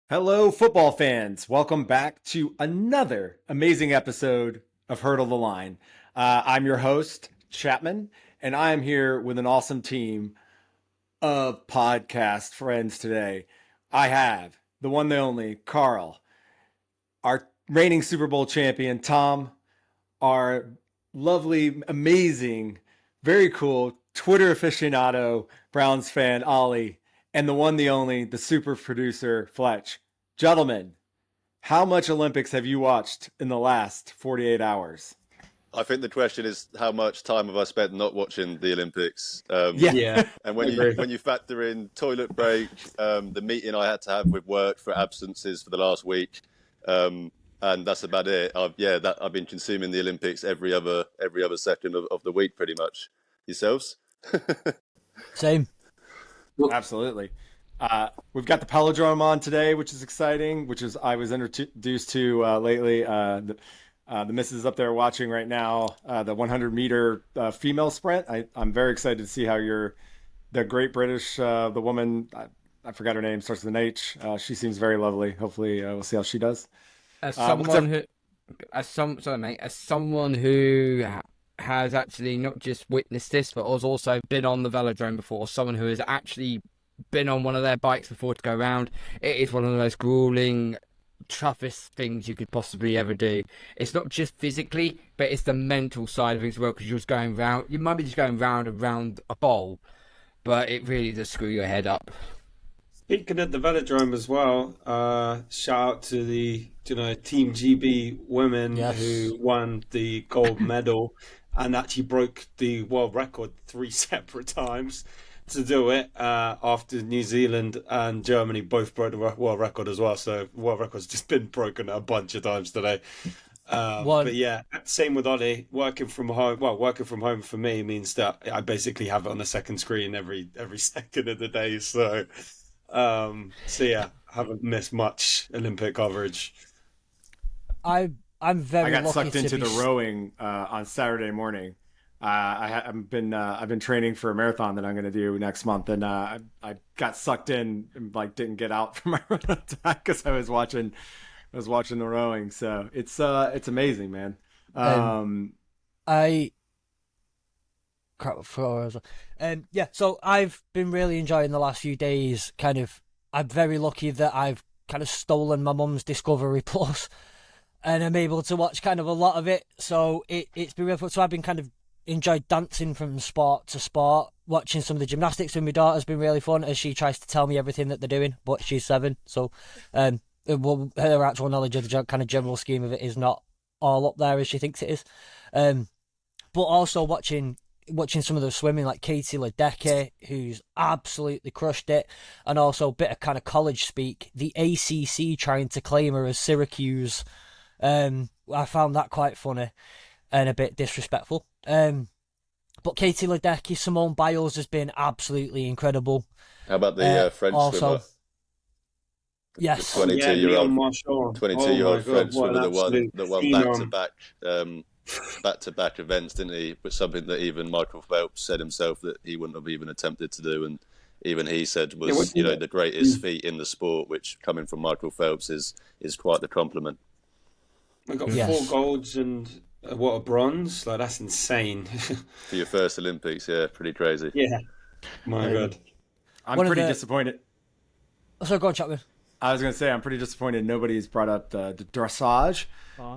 Hello, football fans. Welcome back to another amazing episode of Hurdle the Line. I'm your host, Chapman, and I am here with an awesome team of podcast friends today. I have the one, the only, Karl, our reigning Super Bowl champion, Tom, our lovely, amazing, very cool Twitter aficionado, Browns fan, Oli, and the one, the only, the super producer, Fletch. Gentlemen, how much Olympics have you watched in the last 48 hours? I think the question is how much time have I spent not watching the Olympics? Yeah. And when you factor in toilet break, the meeting I had to have with work for absences for the last week, and that's about it. I've been consuming the Olympics every other second of the week, pretty much. Yourselves? Same. Absolutely. We've got the Pelodrome on today, which is exciting, which is I was introduced to lately. The missus up there watching right now, the 100-meter female sprint. I'm very excited to see how the Great British, the woman, I forgot her name, starts with an H. She seems very lovely. Hopefully we'll see how she does. As someone who has actually not just witnessed this, but has also been on the velodrome before, someone who has actually been on one of their bikes before to go around, it is one of the most grueling, toughest things you could possibly ever do. It's not just physically, but it's the mental side of things as well, because you're just going round. You might be just going round and round a bowl, but it really does screw your head up. Speaking of the velodrome as well, shout out to the Team GB women who won the gold medal and actually broke the world record 3 separate times to do it after New Zealand and Germany both broke the world record as well. So world record's just been broken a bunch of times today. But yeah, same with Oli. Working from home for me means that I basically have it on the second screen every second of the day. So yeah, haven't missed much Olympic coverage. I'm very. I got lucky sucked into the rowing on Saturday morning. I've been training for a marathon that I'm going to do next month, and I got sucked in and didn't get out from my run time because I was watching the rowing. So it's amazing, man. So I've been really enjoying the last few days. I'm very lucky that I've kind of stolen my mum's Discovery Plus, and I'm able to watch kind of a lot of it. So it's been real fun. So I've been kind of enjoyed dancing from sport to sport. Watching some of the gymnastics with my daughter has been really fun as she tries to tell me everything that they're doing, but she's 7, so her actual knowledge of the kind of general scheme of it is not all up there as she thinks it is. But also watching some of the swimming, like Katie Ledecky, who's absolutely crushed it, and also a bit of kind of college speak. The ACC trying to claim her as Syracuse. I found that quite funny and a bit disrespectful. But Katie Ledecky, Simone Biles has been absolutely incredible. How about the French swimmer? Yes, the 22-year-old French swimmer, the one back-to-back events, didn't he? But something that even Michael Phelps said himself that he wouldn't have even attempted to do, and even he said was the greatest feat in the sport, which coming from Michael Phelps is quite the compliment. I got 4 golds and a bronze? That's insane. For your first Olympics, yeah, pretty crazy. Yeah, my God. I'm pretty disappointed. So go on, Chapman. I was going to say I'm pretty disappointed nobody's brought up the dressage,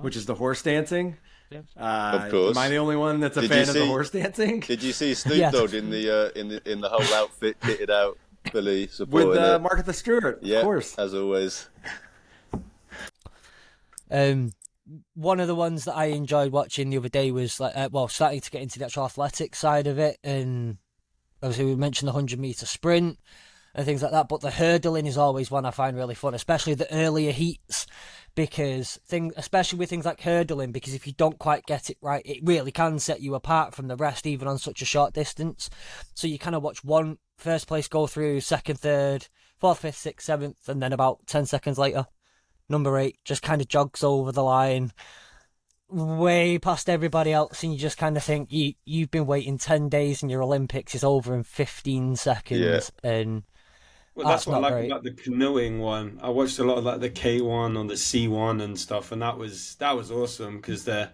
which is the horse dancing. Of course. Am I the only one that's a fan of the horse dancing? Did you see Snoop Dogg in the whole outfit, kitted out, fully supporting with Martha Stewart? Yeah, of course, as always. One of the ones that I enjoyed watching the other day was starting to get into the actual athletic side of it, and obviously we mentioned the 100-meter sprint and things like that. But the hurdling is always one I find really fun, especially the earlier heats, especially with things like hurdling, because if you don't quite get it right, it really can set you apart from the rest, even on such a short distance. So you kind of watch one first place go through, second, third, fourth, fifth, sixth, seventh, and then about 10 seconds later, number 8 just kind of jogs over the line way past everybody else, and you just kind of think you've been waiting 10 days and your Olympics is over in 15 seconds. And Well, that's what I like great. about the canoeing one. I watched a lot of like the K1 on the C1 and stuff, and that was awesome because they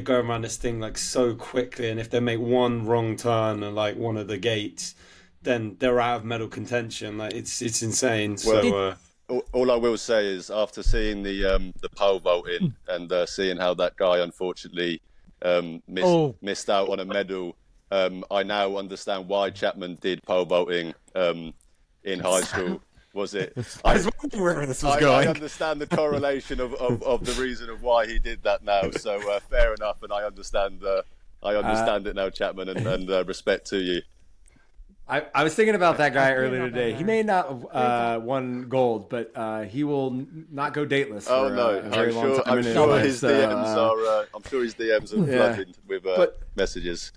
go around this thing like so quickly, and if they make one wrong turn and like one of the gates, then they're out of medal contention. Like it's insane. Well, all I will say is after seeing the pole vaulting and seeing how that guy unfortunately missed out on a medal, I now understand why Chapman did pole vaulting in high school. Was it? I was wondering where this was going. I understand the correlation of the reason of why he did that now. So fair enough, and I understand it now, Chapman, and respect to you. I was thinking about that guy earlier today. He may not have won gold, but he will not go dateless for a very long time. I'm sure his DMs are flooded with messages.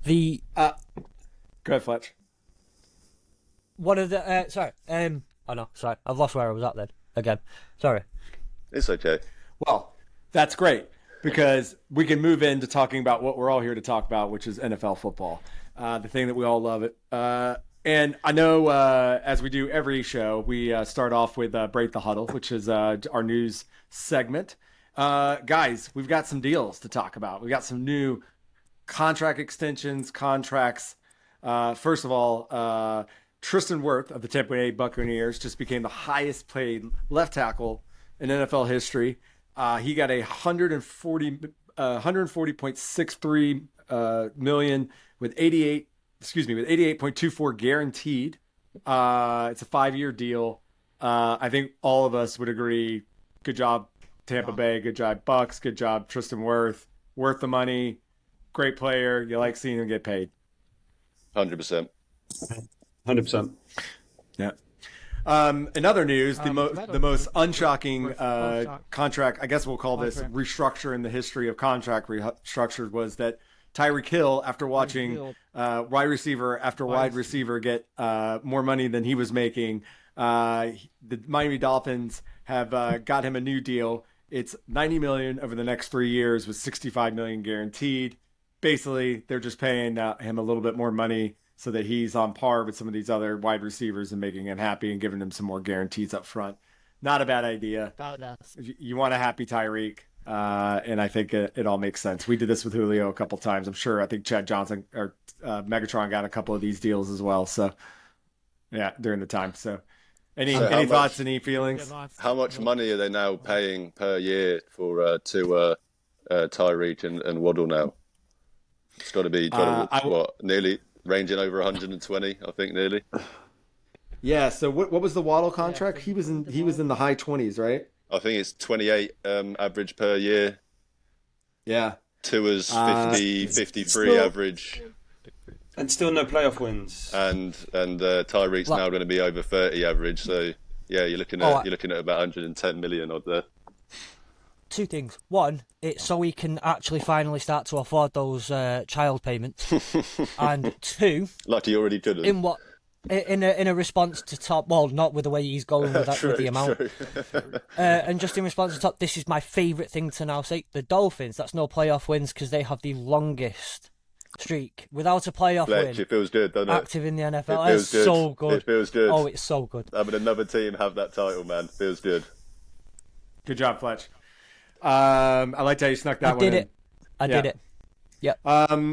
Go ahead, Fletch. One of the sorry. Oh no, sorry. I've lost where I was at then. Again. Sorry. It's okay. Well, that's great because we can move into talking about what we're all here to talk about, which is NFL football. The thing that we all love it. And I know as we do every show, we start off with Break the Huddle, which is our news segment. Guys, we've got some deals to talk about. We got some new contracts. First of all, Tristan Wirth of the Tampa Bay Buccaneers just became the highest paid left tackle in NFL history. He got a 140.63 million with 88.24 guaranteed. It's a 5-year deal. I think all of us would agree. Good job, Tampa Bay. Good job, Bucks. Good job, Tristan Wirth. Worth the money. Great player. You like seeing him get paid. 100%. 100%. Yeah. In other news, the most unshocking contract, I guess we'll call this restructure in the history of contract restructures, was that Tyreek Hill, after watching wide receiver after wide receiver get more money than he was making, the Miami Dolphins have got him a new deal. It's $90 million over the next 3 years with $65 million guaranteed. Basically, they're just paying him a little bit more money so that he's on par with some of these other wide receivers and making him happy and giving him some more guarantees up front. Not a bad idea. You want a happy Tyreek, and I think it all makes sense. We did this with Julio a couple times. I think Chad Johnson or Megatron got a couple of these deals as well. So, yeah, during the time. So, any thoughts, any feelings? How much money are they now paying per year for to Tyreek and Waddle now? It's got to be nearly ranging over 120, I think, nearly. Yeah. So what was the Waddle contract? He was in the high 20s, right? I think it's 28 average per year. Yeah. Tua's 53 average. And still no playoff wins. And Tyreek's now going to be over 30 average. So yeah, you're looking at about 110 million odd there. Two things. One, it's so we can actually finally start to afford those child payments. And two, like he already couldn't. In a response to Top, well, not with the way he's going with that, with the amount. And just in response to Top, this is my favourite thing to now say. The Dolphins, that's no playoff wins because they have the longest streak without a playoff Fletch, win. It feels good, doesn't it? Active in the NFL. It's so good. It feels good. Oh, it's so good. Having another team have that title, man, feels good. Good job, Fletch. I liked how you snuck that one in. I did it. Yeah.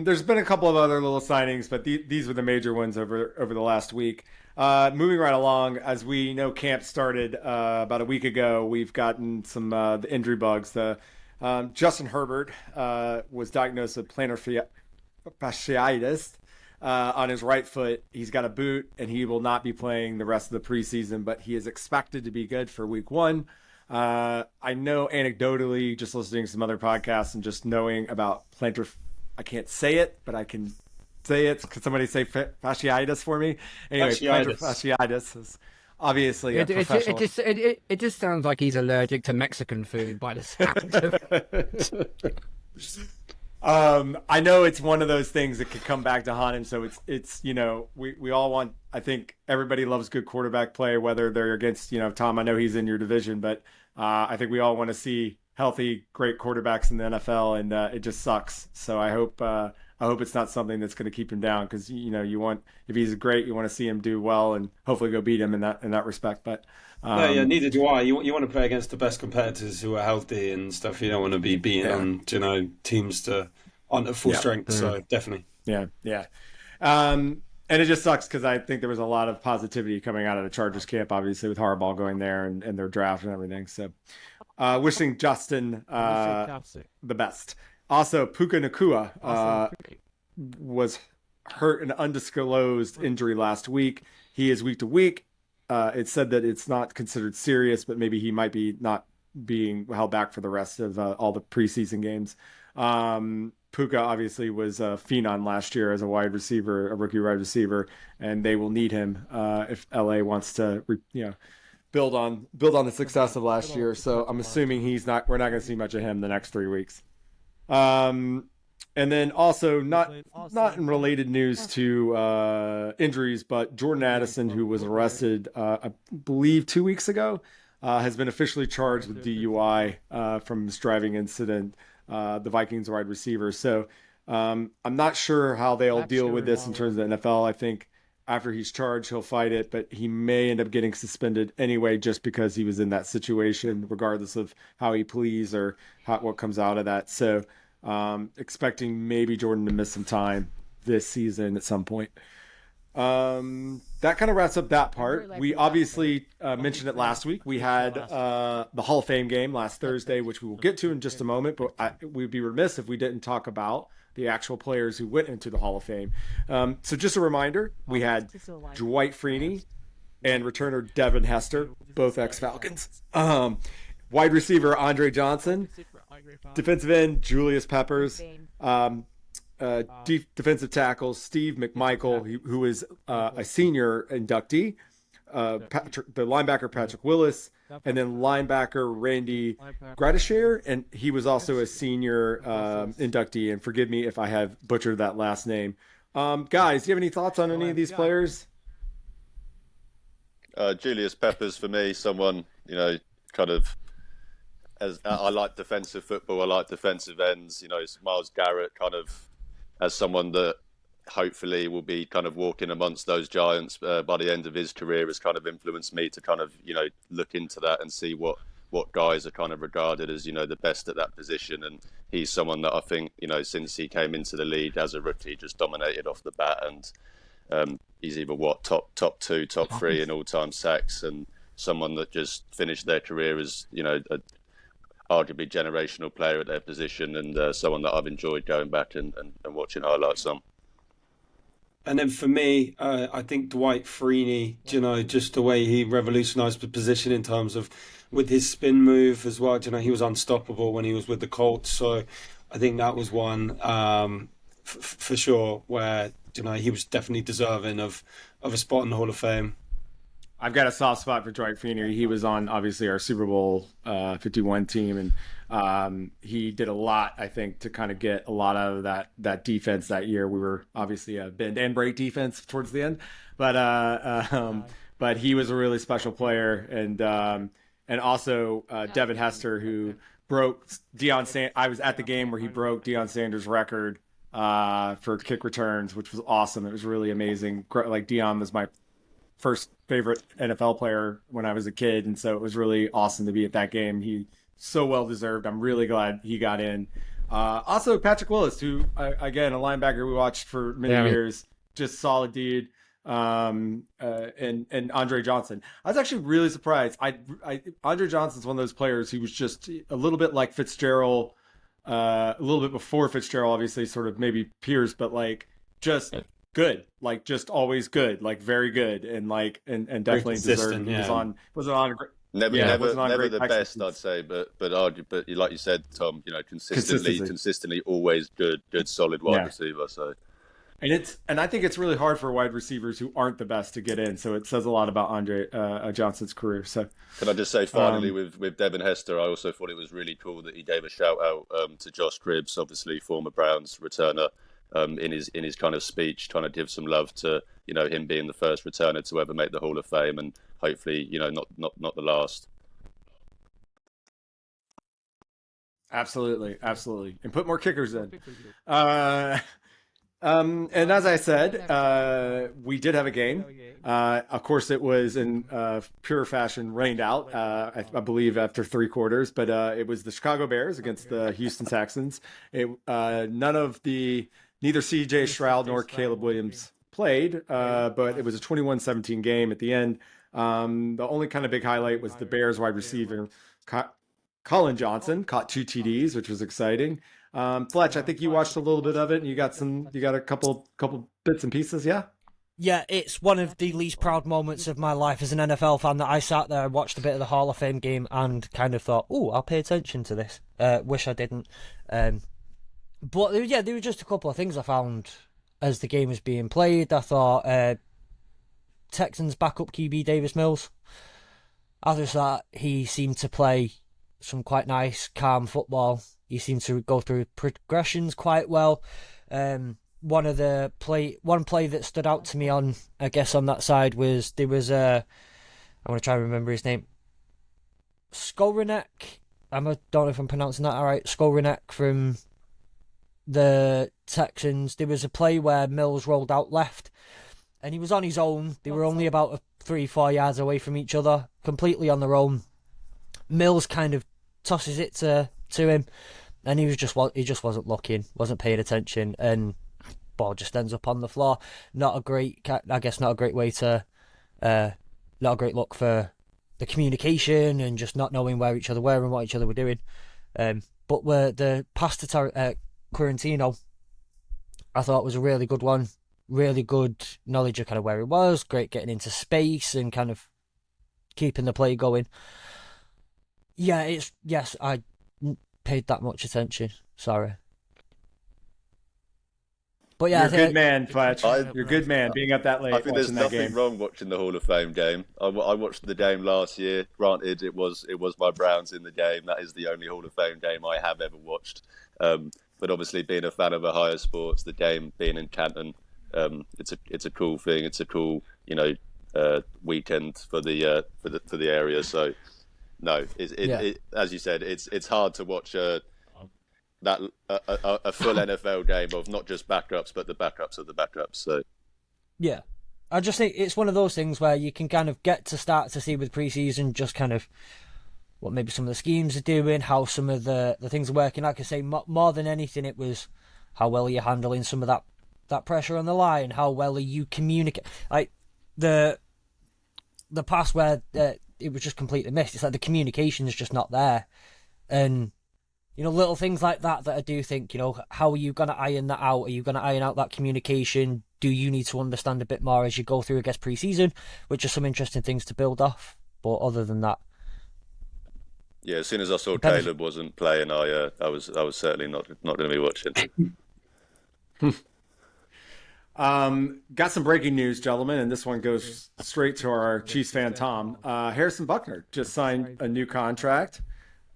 There's been a couple of other little signings, but these were the major ones over the last week. Moving right along, as we know, camp started about a week ago. We've gotten some the injury bugs. Justin Herbert was diagnosed with plantar fasciitis on his right foot. He's got a boot, and he will not be playing the rest of the preseason, but he is expected to be good for week 1. I know anecdotally, just listening to some other podcasts and just knowing about plantar, I can't say it, but I can say it. Could somebody say fasciitis for me? Anyway, plantar fasciitis is obviously a professional. It just sounds like he's allergic to Mexican food by the sound of it. I know it's one of those things that could come back to haunt him. So it's we all want. I think everybody loves good quarterback play, whether they're against Tom. I know he's in your division, but I think we all want to see healthy, great quarterbacks in the NFL, and it just sucks. So I hope I hope it's not something that's going to keep him down, because if he's great, you want to see him do well and hopefully go beat him in that respect. But yeah, neither do I. You want to play against the best competitors who are healthy and stuff. You don't want to be beating on teams that aren't at full strength. So definitely. Yeah. And it just sucks because I think there was a lot of positivity coming out of the Chargers camp, obviously, with Harbaugh going there and their draft and everything. So wishing Justin the best. Also, Puka Nacua was hurt an undisclosed injury last week. He is week to week. It said that it's not considered serious, but maybe he might be not being held back for the rest of all the preseason games. Puka obviously was a phenom last year as a rookie wide receiver, and they will need him if LA wants to, build on the success of last year. So I'm assuming we're not going to see much of him the next 3 weeks. And then also not in related news to injuries, but Jordan Addison, who was arrested, I believe 2 weeks ago, has been officially charged with DUI from his driving incident. The Vikings wide receiver. So I'm not sure how they'll deal with this in terms of the NFL. I think after he's charged, he'll fight it, but he may end up getting suspended anyway, just because he was in that situation, regardless of how he pleads or what comes out of that. So expecting maybe Jordan to miss some time this season at some point. That kind of wraps up that part. We obviously mentioned it last week. We had the Hall of Fame game last Thursday, which we will get to in just a moment, but we'd be remiss if we didn't talk about the actual players who went into the Hall of Fame. So just a reminder, we had Dwight Freeney and returner Devin Hester, both ex-Falcons. Wide receiver Andre Johnson, defensive end Julius Peppers, defensive tackles Steve McMichael, who is a senior inductee, the linebacker Patrick Willis, and then linebacker Randy Gradishare, and he was also a senior inductee. And forgive me if I have butchered that last name. Guys, do you have any thoughts on any of these players? Julius Peppers, for me, someone, kind of, as I like defensive football, I like defensive ends. Myles Garrett, kind of, as someone that hopefully will be kind of walking amongst those giants by the end of his career, has kind of influenced me to kind of, look into that and see what guys are kind of regarded as, the best at that position. And he's someone that I think, since he came into the league as a rookie, just dominated off the bat. And he's either top 2, top 3 in all-time sacks, and someone that just finished their career as, a arguably generational player at their position, and someone that I've enjoyed going back and watching highlights on. And then for me, I think Dwight Freeney, just the way he revolutionized the position in terms of with his spin move as well. He was unstoppable when he was with the Colts. So I think that was one for sure where, he was definitely deserving of a spot in the Hall of Fame. I've got a soft spot for Dwight Freeney. He was on, obviously, our Super Bowl 51 team, and he did a lot, I think, to kind of get a lot out of that defense that year. We were obviously a bend and break defense towards the end, but he was a really special player, and also Devin Hester, who broke I was at the game where he broke Deion Sanders' record for kick returns, which was awesome. It was really amazing. Like, Deion was my first favorite NFL player when I was a kid, and so it was really awesome to be at that game. He so well deserved. I'm really glad he got in. Also, Patrick Willis, who again, a linebacker we watched for many years, just solid dude. And Andre Johnson. I was actually really surprised. Andre Johnson's one of those players who was just a little bit like Fitzgerald, a little bit before Fitzgerald, obviously, sort of maybe peers, but like just good, like just always good, like very good, and definitely deserved. Yeah. Was on never the best, I'd say, but like you said, Tom, consistently always good, solid wide receiver. So. And I think it's really hard for wide receivers who aren't the best to get in. So it says a lot about Andre Johnson's career. So can I just say finally with Devin Hester, I also thought it was really cool that he gave a shout out to Josh Cribbs, obviously former Browns returner, in his kind of speech, trying to give some love to him being the first returner to ever make the Hall of Fame, and hopefully not the last. Absolutely, and put more kickers in. And as I said, we did have a game. Of course, it was in pure fashion rained out, I believe, after 3 quarters. But it was the Chicago Bears against the Houston Texans. Neither C.J. Stroud nor Caleb Williams played, but it was a 21-17 game at the end. The only kind of big highlight was the Bears wide receiver, Colin Johnson, caught 2 TDs, which was exciting. Fletch, I think you watched a little bit of it, and you got a couple bits and pieces, yeah? Yeah, it's one of the least proud moments of my life as an NFL fan that I sat there and watched a bit of the Hall of Fame game and kind of thought, "Oh, I'll pay attention to this." Wish I didn't. But yeah, there were just a couple of things I found as the game was being played. I thought Texans backup QB Davis Mills. I just thought he seemed to play some quite nice, calm football. He seemed to go through progressions quite well. One play that stood out to me on that side was I want to try and remember his name. Skowronek. I don't know if I'm pronouncing that all right. Skowronek from the Texans. There was a play where Mills rolled out left, and he was on his own. They were only about 3-4 yards away from each other, completely on their own. Mills kind of tosses it to him, and he just wasn't looking, wasn't paying attention, and ball just ends up on the floor. Not a great way to, not a great look for the communication and just not knowing where each other were and what each other were doing. But the pass to Quarantino, I thought was a really good one. Really good knowledge of kind of where he was. Great getting into space and kind of keeping the play going. Yeah, I paid that much attention. Sorry. But yeah, you're a good man, Fletch. You're a good man being up that late. I think there's nothing wrong watching the Hall of Fame game. I watched the game last year. Granted, it was my Browns in the game. That is the only Hall of Fame game I have ever watched. But obviously, being a fan of Ohio sports, the game being in Canton, it's a cool thing. It's a cool weekend for the area. So no, as you said, it's hard to watch a full NFL game of not just backups but the backups of the backups. So yeah, I just think it's one of those things where you can kind of start to see with preseason just kind of what maybe some of the schemes are doing, how some of the things are working. Like I say, more than anything, it was how well are you handling some of that pressure on the line, how well are you communicate. Like the pass where it was just completely missed. It's like the communication is just not there, and little things like that I do think, how are you going to iron that out? Are you going to iron out that communication? Do you need to understand a bit more as you go through, pre-season, which are some interesting things to build off. But other than that, yeah, as soon as I saw Caleb wasn't playing, I was certainly not going to be watching. Got some breaking news, gentlemen, and this one goes straight to our Chiefs fan, Tom. Harrison Buckner just signed a new contract.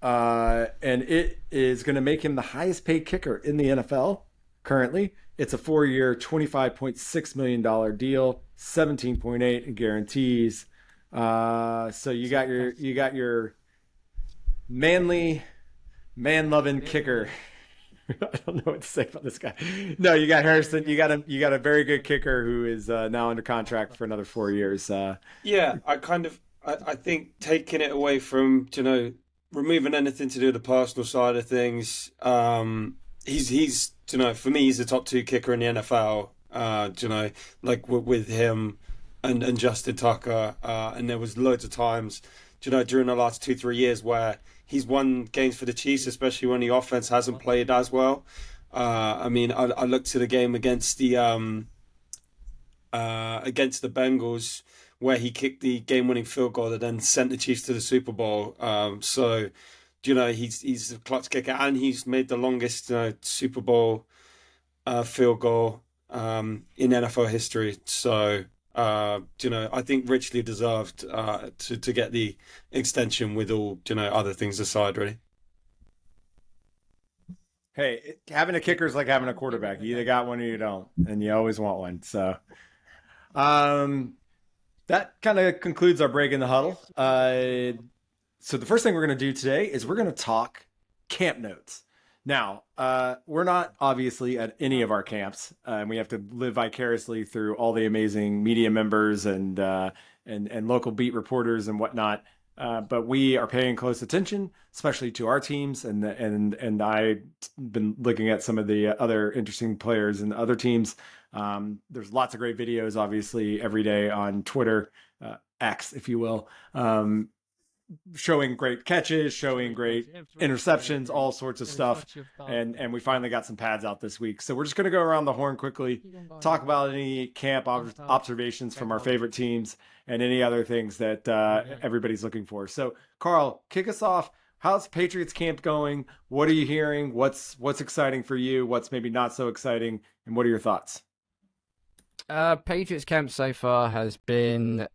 And it is going to make him the highest paid kicker in the NFL currently. It's a 4-year, $25.6 million deal, 17.8 in guarantees. So you got your manly, man-loving kicker. I don't know what to say about this guy. No, you got Harrison. You got a very good kicker who is now under contract for another 4 years. Yeah, I think taking it away from removing anything to do with the personal side of things, he's for me, he's the top 2 kicker in the NFL. Like with him and Justin Tucker, and there was loads of times, during the last 2-3 years where he's won games for the Chiefs, especially when the offense hasn't played as well. I looked to the game against the Bengals, where he kicked the game-winning field goal that then sent the Chiefs to the Super Bowl. He's a clutch kicker, and he's made the longest Super Bowl field goal in NFL history. So, I think richly deserved to get the extension with all, other things aside, really. Hey, having a kicker is like having a quarterback. You either got one or you don't, and you always want one. So, that kind of concludes our break in the huddle. So the first thing we're going to do today is we're going to talk camp notes. Now, we're not obviously at any of our camps, and we have to live vicariously through all the amazing media members and local beat reporters and whatnot. But we are paying close attention, especially to our teams, and I've been looking at some of the other interesting players and other teams. There's lots of great videos, obviously, every day on Twitter, X, if you will, showing great catches, showing great interceptions, all sorts of stuff. And we finally got some pads out this week. So we're just going to go around the horn quickly, talk about any camp observations from our favorite teams and any other things that everybody's looking for. So, Karl, kick us off. How's Patriots camp going? What are you hearing? What's exciting for you? What's maybe not so exciting? And what are your thoughts? Patriots camp so far has been...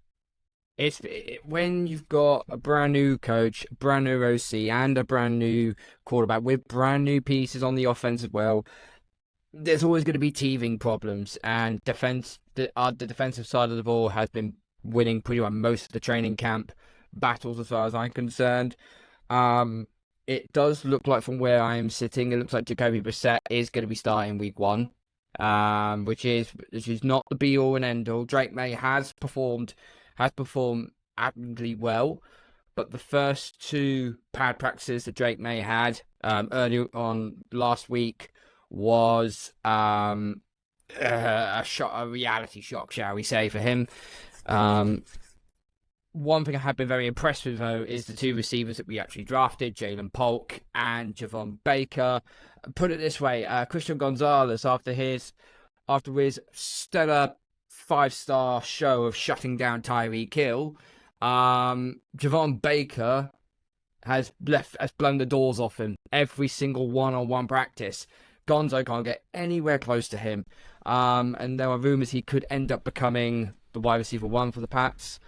when you've got a brand new coach, brand new OC, and a brand new quarterback with brand new pieces on the offense as well, there's always going to be teething problems. And the defensive side of the ball has been winning pretty much most of the training camp battles as far as I'm concerned. It does look like from where I am sitting, it looks like Jacoby Brissett is going to be starting week 1, which is not the be all and end all. Drake May has performed admirably well, but the first 2 pad practices that Drake May had early on last week was a reality shock, shall we say, for him. One thing I have been very impressed with, though, is the 2 receivers that we actually drafted, Jalen Polk and Javon Baker. Put it this way, Christian Gonzalez, after his stellar 5-star show of shutting down Tyreek Hill, Javon Baker has blown the doors off him every single one-on-one practice. Gonzo can't get anywhere close to him, and there are rumors he could end up becoming the wide receiver 1 for the Pats.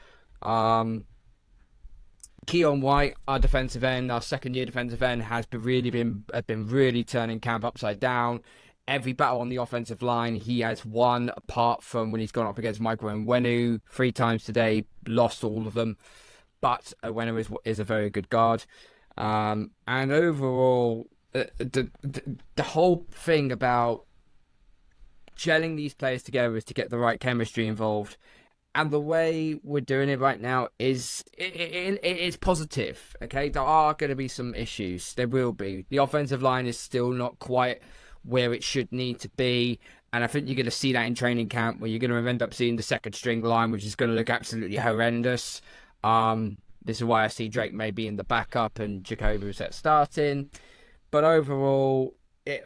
Keon White, our defensive end, our second-year defensive end, has been really turning camp upside down. Every battle on the offensive line he has won, apart from when he's gone up against Michael Onwenu 3 times today, lost all of them. But Onwenu is a very good guard. And overall, the whole thing about gelling these players together is to get the right chemistry involved. And the way we're doing it right now is it's positive. Okay, there are going to be some issues. There will be. The offensive line is still not quite where it should need to be, and I think you're going to see that in training camp, where you're going to end up seeing the second string line, which is going to look absolutely horrendous. This is why I see Drake May being the backup and Jacoby Brissett starting. But overall, it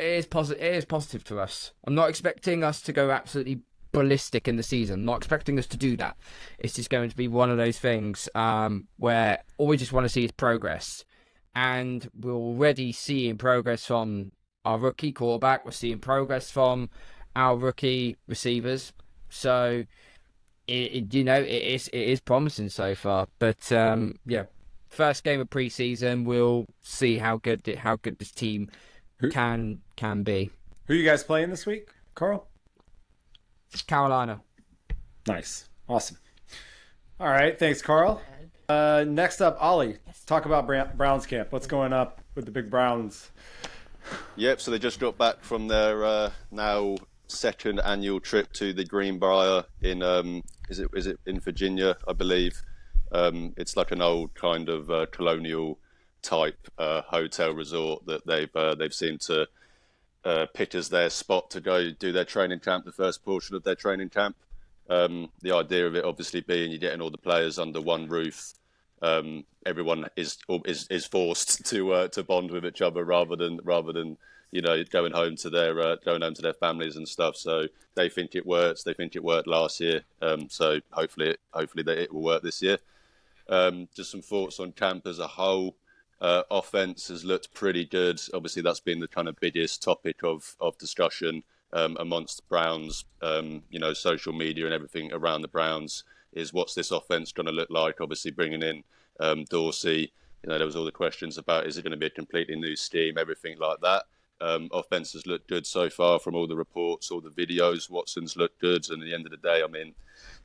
is positive. It is positive to us. I'm not expecting us to go absolutely ballistic in the season. I'm not expecting us to do that. It's just going to be one of those things where all we just want to see is progress, and we're already seeing progress from our rookie quarterback. We're seeing progress from our rookie receivers. So, it is promising so far. But first game of preseason, we'll see how good this team can be. Who are you guys playing this week, Karl? Carolina. Nice, awesome. All right, thanks, Karl. Next up, Oli. Talk about Browns camp. What's going up with the big Browns? Yep, so they just got back from their now second annual trip to the Greenbrier in is it in Virginia, I believe. It's like an old kind of colonial type hotel resort that they've seemed to pick as their spot to go do their training camp, the first portion of their training camp. The idea of it obviously being you're getting all the players under one roof. Everyone is forced to bond with each other rather than going home to their families and stuff. So they think it works. They think it worked last year. So hopefully it will work this year. Just some thoughts on camp as a whole. Offense has looked pretty good. Obviously, that's been the kind of biggest topic of discussion amongst the Browns. Social media and everything around the Browns is what's this offense going to look like? Obviously, bringing in Dorsey. There was all the questions about is it going to be a completely new scheme, everything like that. Offense has looked good so far from all the reports, all the videos. Watson's looked good, and at the end of the day, I mean,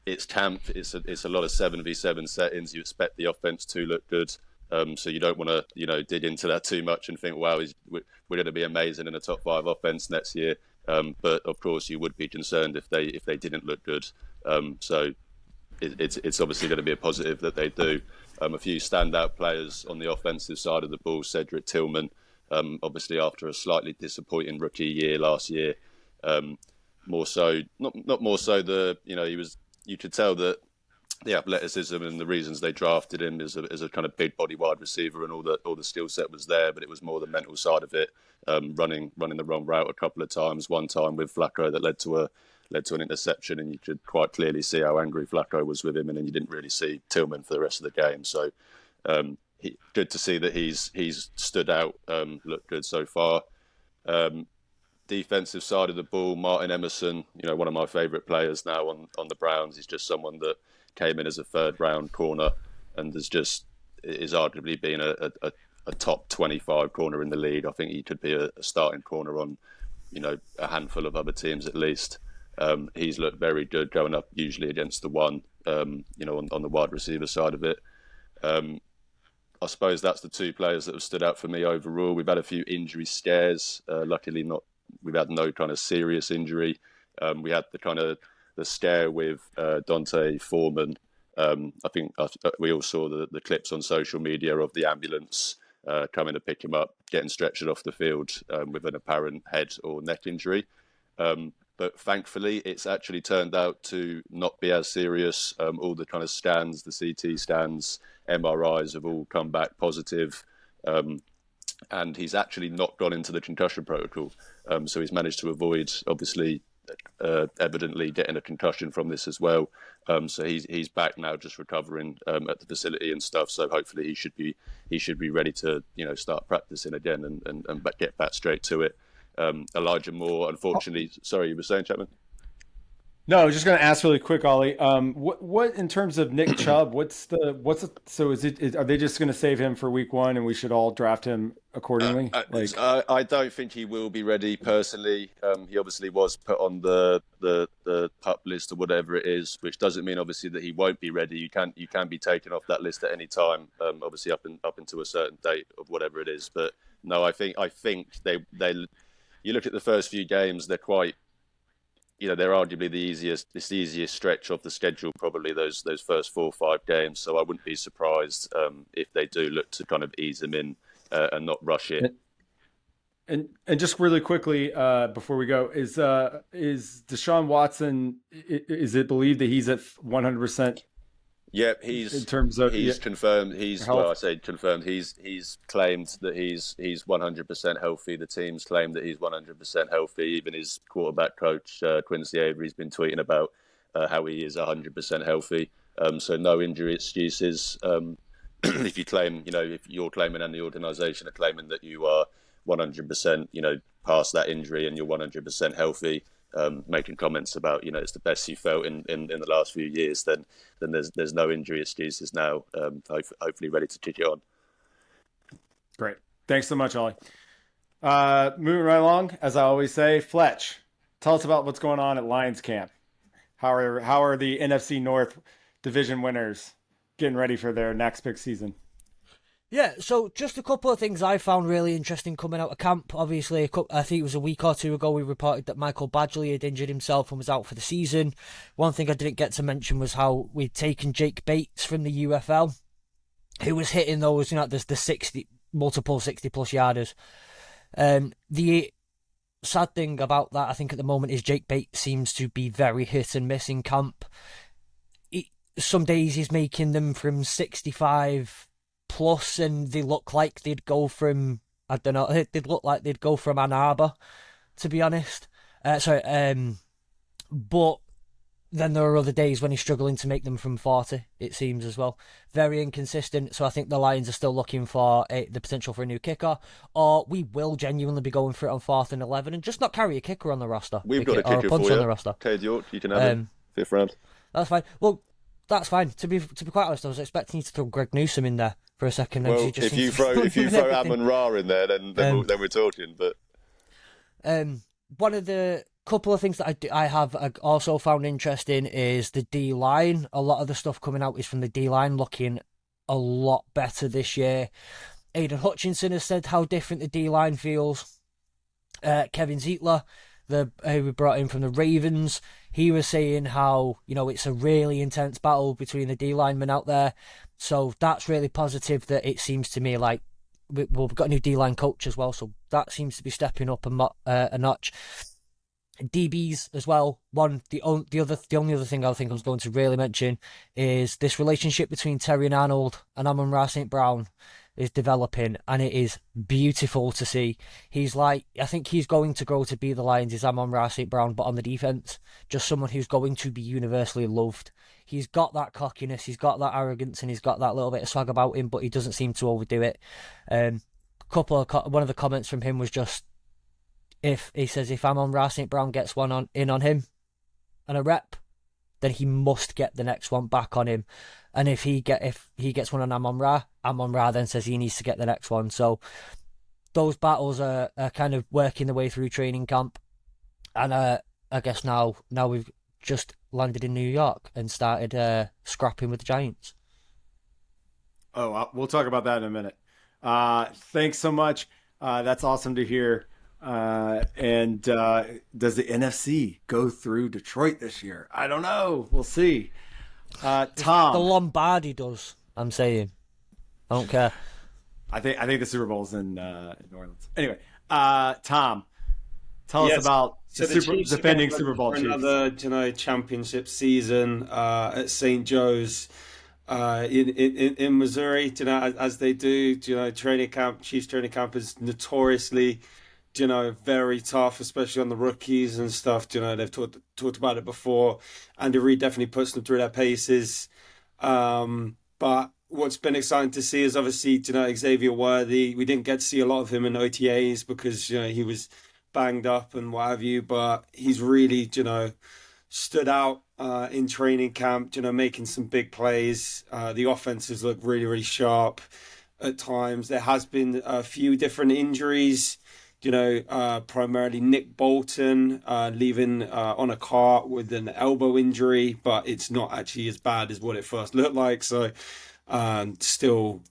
it's camp. It's a lot of 7v7 settings. You expect the offense to look good. So you don't want to, dig into that too much and think, wow, we're going to be amazing in a top 5 offense next year. But of course, you would be concerned if they didn't look good. So it's obviously going to be a positive that they do. A few standout players on the offensive side of the ball: Cedric Tillman, obviously after a slightly disappointing rookie year last year. More so, not more so you could tell that the athleticism and the reasons they drafted him as a kind of big body wide receiver and all the skill set was there, but it was more the mental side of it. Running the wrong route a couple of times. One time with Flacco that led to an interception, and you could quite clearly see how angry Flacco was with him, and then you didn't really see Tillman for the rest of the game. So good to see that he's stood out, looked good so far. Defensive side of the ball, Martin Emerson, one of my favourite players now on the Browns. He's just someone that came in as a 3rd round corner and is arguably been a top 25 corner in the league. I think he could be a starting corner on, a handful of other teams at least. He's looked very good going up usually against the one, on the wide receiver side of it. I suppose that's the 2 players that have stood out for me overall. We've had a few injury scares. Luckily we've had no kind of serious injury. We had the scare with Dante Foreman. I think we all saw the clips on social media of the ambulance coming to pick him up, getting stretchered off the field with an apparent head or neck injury. But thankfully, it's actually turned out to not be as serious. All the kind of scans, the CT scans, MRIs have all come back positive. And he's actually not gone into the concussion protocol. So he's managed to avoid, obviously, evidently getting a concussion from this as well. So he's back now, just recovering at the facility and stuff. So hopefully he should be ready to start practicing again and get back straight to it. Elijah Moore, unfortunately. Sorry, you were saying, Chapman? No, I was just going to ask really quick, Ollie. What in terms of Nick Chubb? So are they just going to save him for week 1 and we should all draft him accordingly? I don't think he will be ready personally. He obviously was put on the PUP list or whatever it is, which doesn't mean obviously that he won't be ready. You can be taken off that list at any time, obviously up into a certain date of whatever it is. But no, I think they you look at the first few games, they're quite. They're arguably the easiest stretch of the schedule, probably those first 4 or 5 games. So I wouldn't be surprised if they do look to kind of ease them in and not rush it. And just really quickly before we go, is Deshaun Watson? Is it believed that he's at 100%? Yep, he's confirmed. Confirmed. He's claimed that he's 100% healthy. The team's claimed that he's 100% healthy. Even his quarterback coach Quincy Avery's been tweeting about how he is 100% healthy. So no injury excuses. If you claim, if you're claiming and the organisation are claiming that you are 100%, past that injury and you're 100% healthy. Making comments about it's the best you felt in the last few years, then there's no injury excuses now. Hopefully ready to kick it on. Great, thanks so much, Ollie. Moving right along, as I always say, Fletch, tell us about what's going on at Lions camp. How are the NFC North division winners getting ready for their next big season? Yeah, so just a couple of things I found really interesting coming out of camp. Obviously, I think it was a week or 2 ago we reported that Michael Badgley had injured himself and was out for the season. One thing I didn't get to mention was how we'd taken Jake Bates from the UFL, who was hitting those, the multiple 60-plus yarders. The sad thing about that, I think, at the moment is Jake Bates seems to be very hit and miss in camp. Some days he's making them from 65 plus, and they look like they'd go from Ann Arbor, to be honest. But then there are other days when he's struggling to make them from 40, it seems, as well. Very inconsistent, so I think the Lions are still looking for the potential for a new kicker, or we will genuinely be going for it on 4th and 11 and just not carry a kicker on the roster. We've got a kicker for you. On the roster. Cade York, you can have him 5th round. That's fine. Well, that's fine. To be quite honest, I was expecting you to throw Greg Newsome in there for a second. Well, if you throw Amon Ra in there, then we're talking. But one of the couple of things that I have also found interesting is the D line. A lot of the stuff coming out is from the D line looking a lot better this year. Aidan Hutchinson has said how different the D-line feels. Kevin Zietler, who we brought in from the Ravens, he was saying how, it's a really intense battle between the D-linemen out there. So that's really positive that it seems to me like we've got a new D-line coach as well. So that seems to be stepping up a notch. DBs as well. The only other thing I think I was going to really mention is this relationship between Terry and Arnold and Amon-Ra St. Brown is developing, and it is beautiful to see. I think he's going to grow to be the Lions' Amon-Ra St. Brown, but on the defense, just someone who's going to be universally loved. He's got that cockiness, he's got that arrogance, and he's got that little bit of swag about him, but he doesn't seem to overdo it. One of the comments from him was just, if Amon-Ra St. Brown gets one on him and a rep, then he must get the next one back on him. And if he gets one on Amon-Ra then says he needs to get the next one. So those battles are kind of working their way through training camp. And I guess now we've just landed in New York and started scrapping with the Giants. Oh, we'll talk about that in a minute. Thanks so much. That's awesome to hear. And does the NFC go through Detroit this year? I don't know. We'll see. Tom, the Lombardi does. I'm saying, I don't care. I think the Super Bowl's in New Orleans. Anyway, Tom, tell us about the defending Super Bowl Chiefs. Another championship season at St. Joe's. In Missouri, as they do, training camp. Chiefs training camp is notoriously, very tough, especially on the rookies and stuff. They've talked about it before. Andy Reid definitely puts them through their paces. But what's been exciting to see is obviously, Xavier Worthy. We didn't get to see a lot of him in OTAs because, he was banged up and what have you. But he's really, stood out in training camp, making some big plays. The offenses look really, really sharp at times. There has been a few different injuries, primarily Nick Bolton leaving on a cart with an elbow injury, but it's not actually as bad as what it first looked like. So still,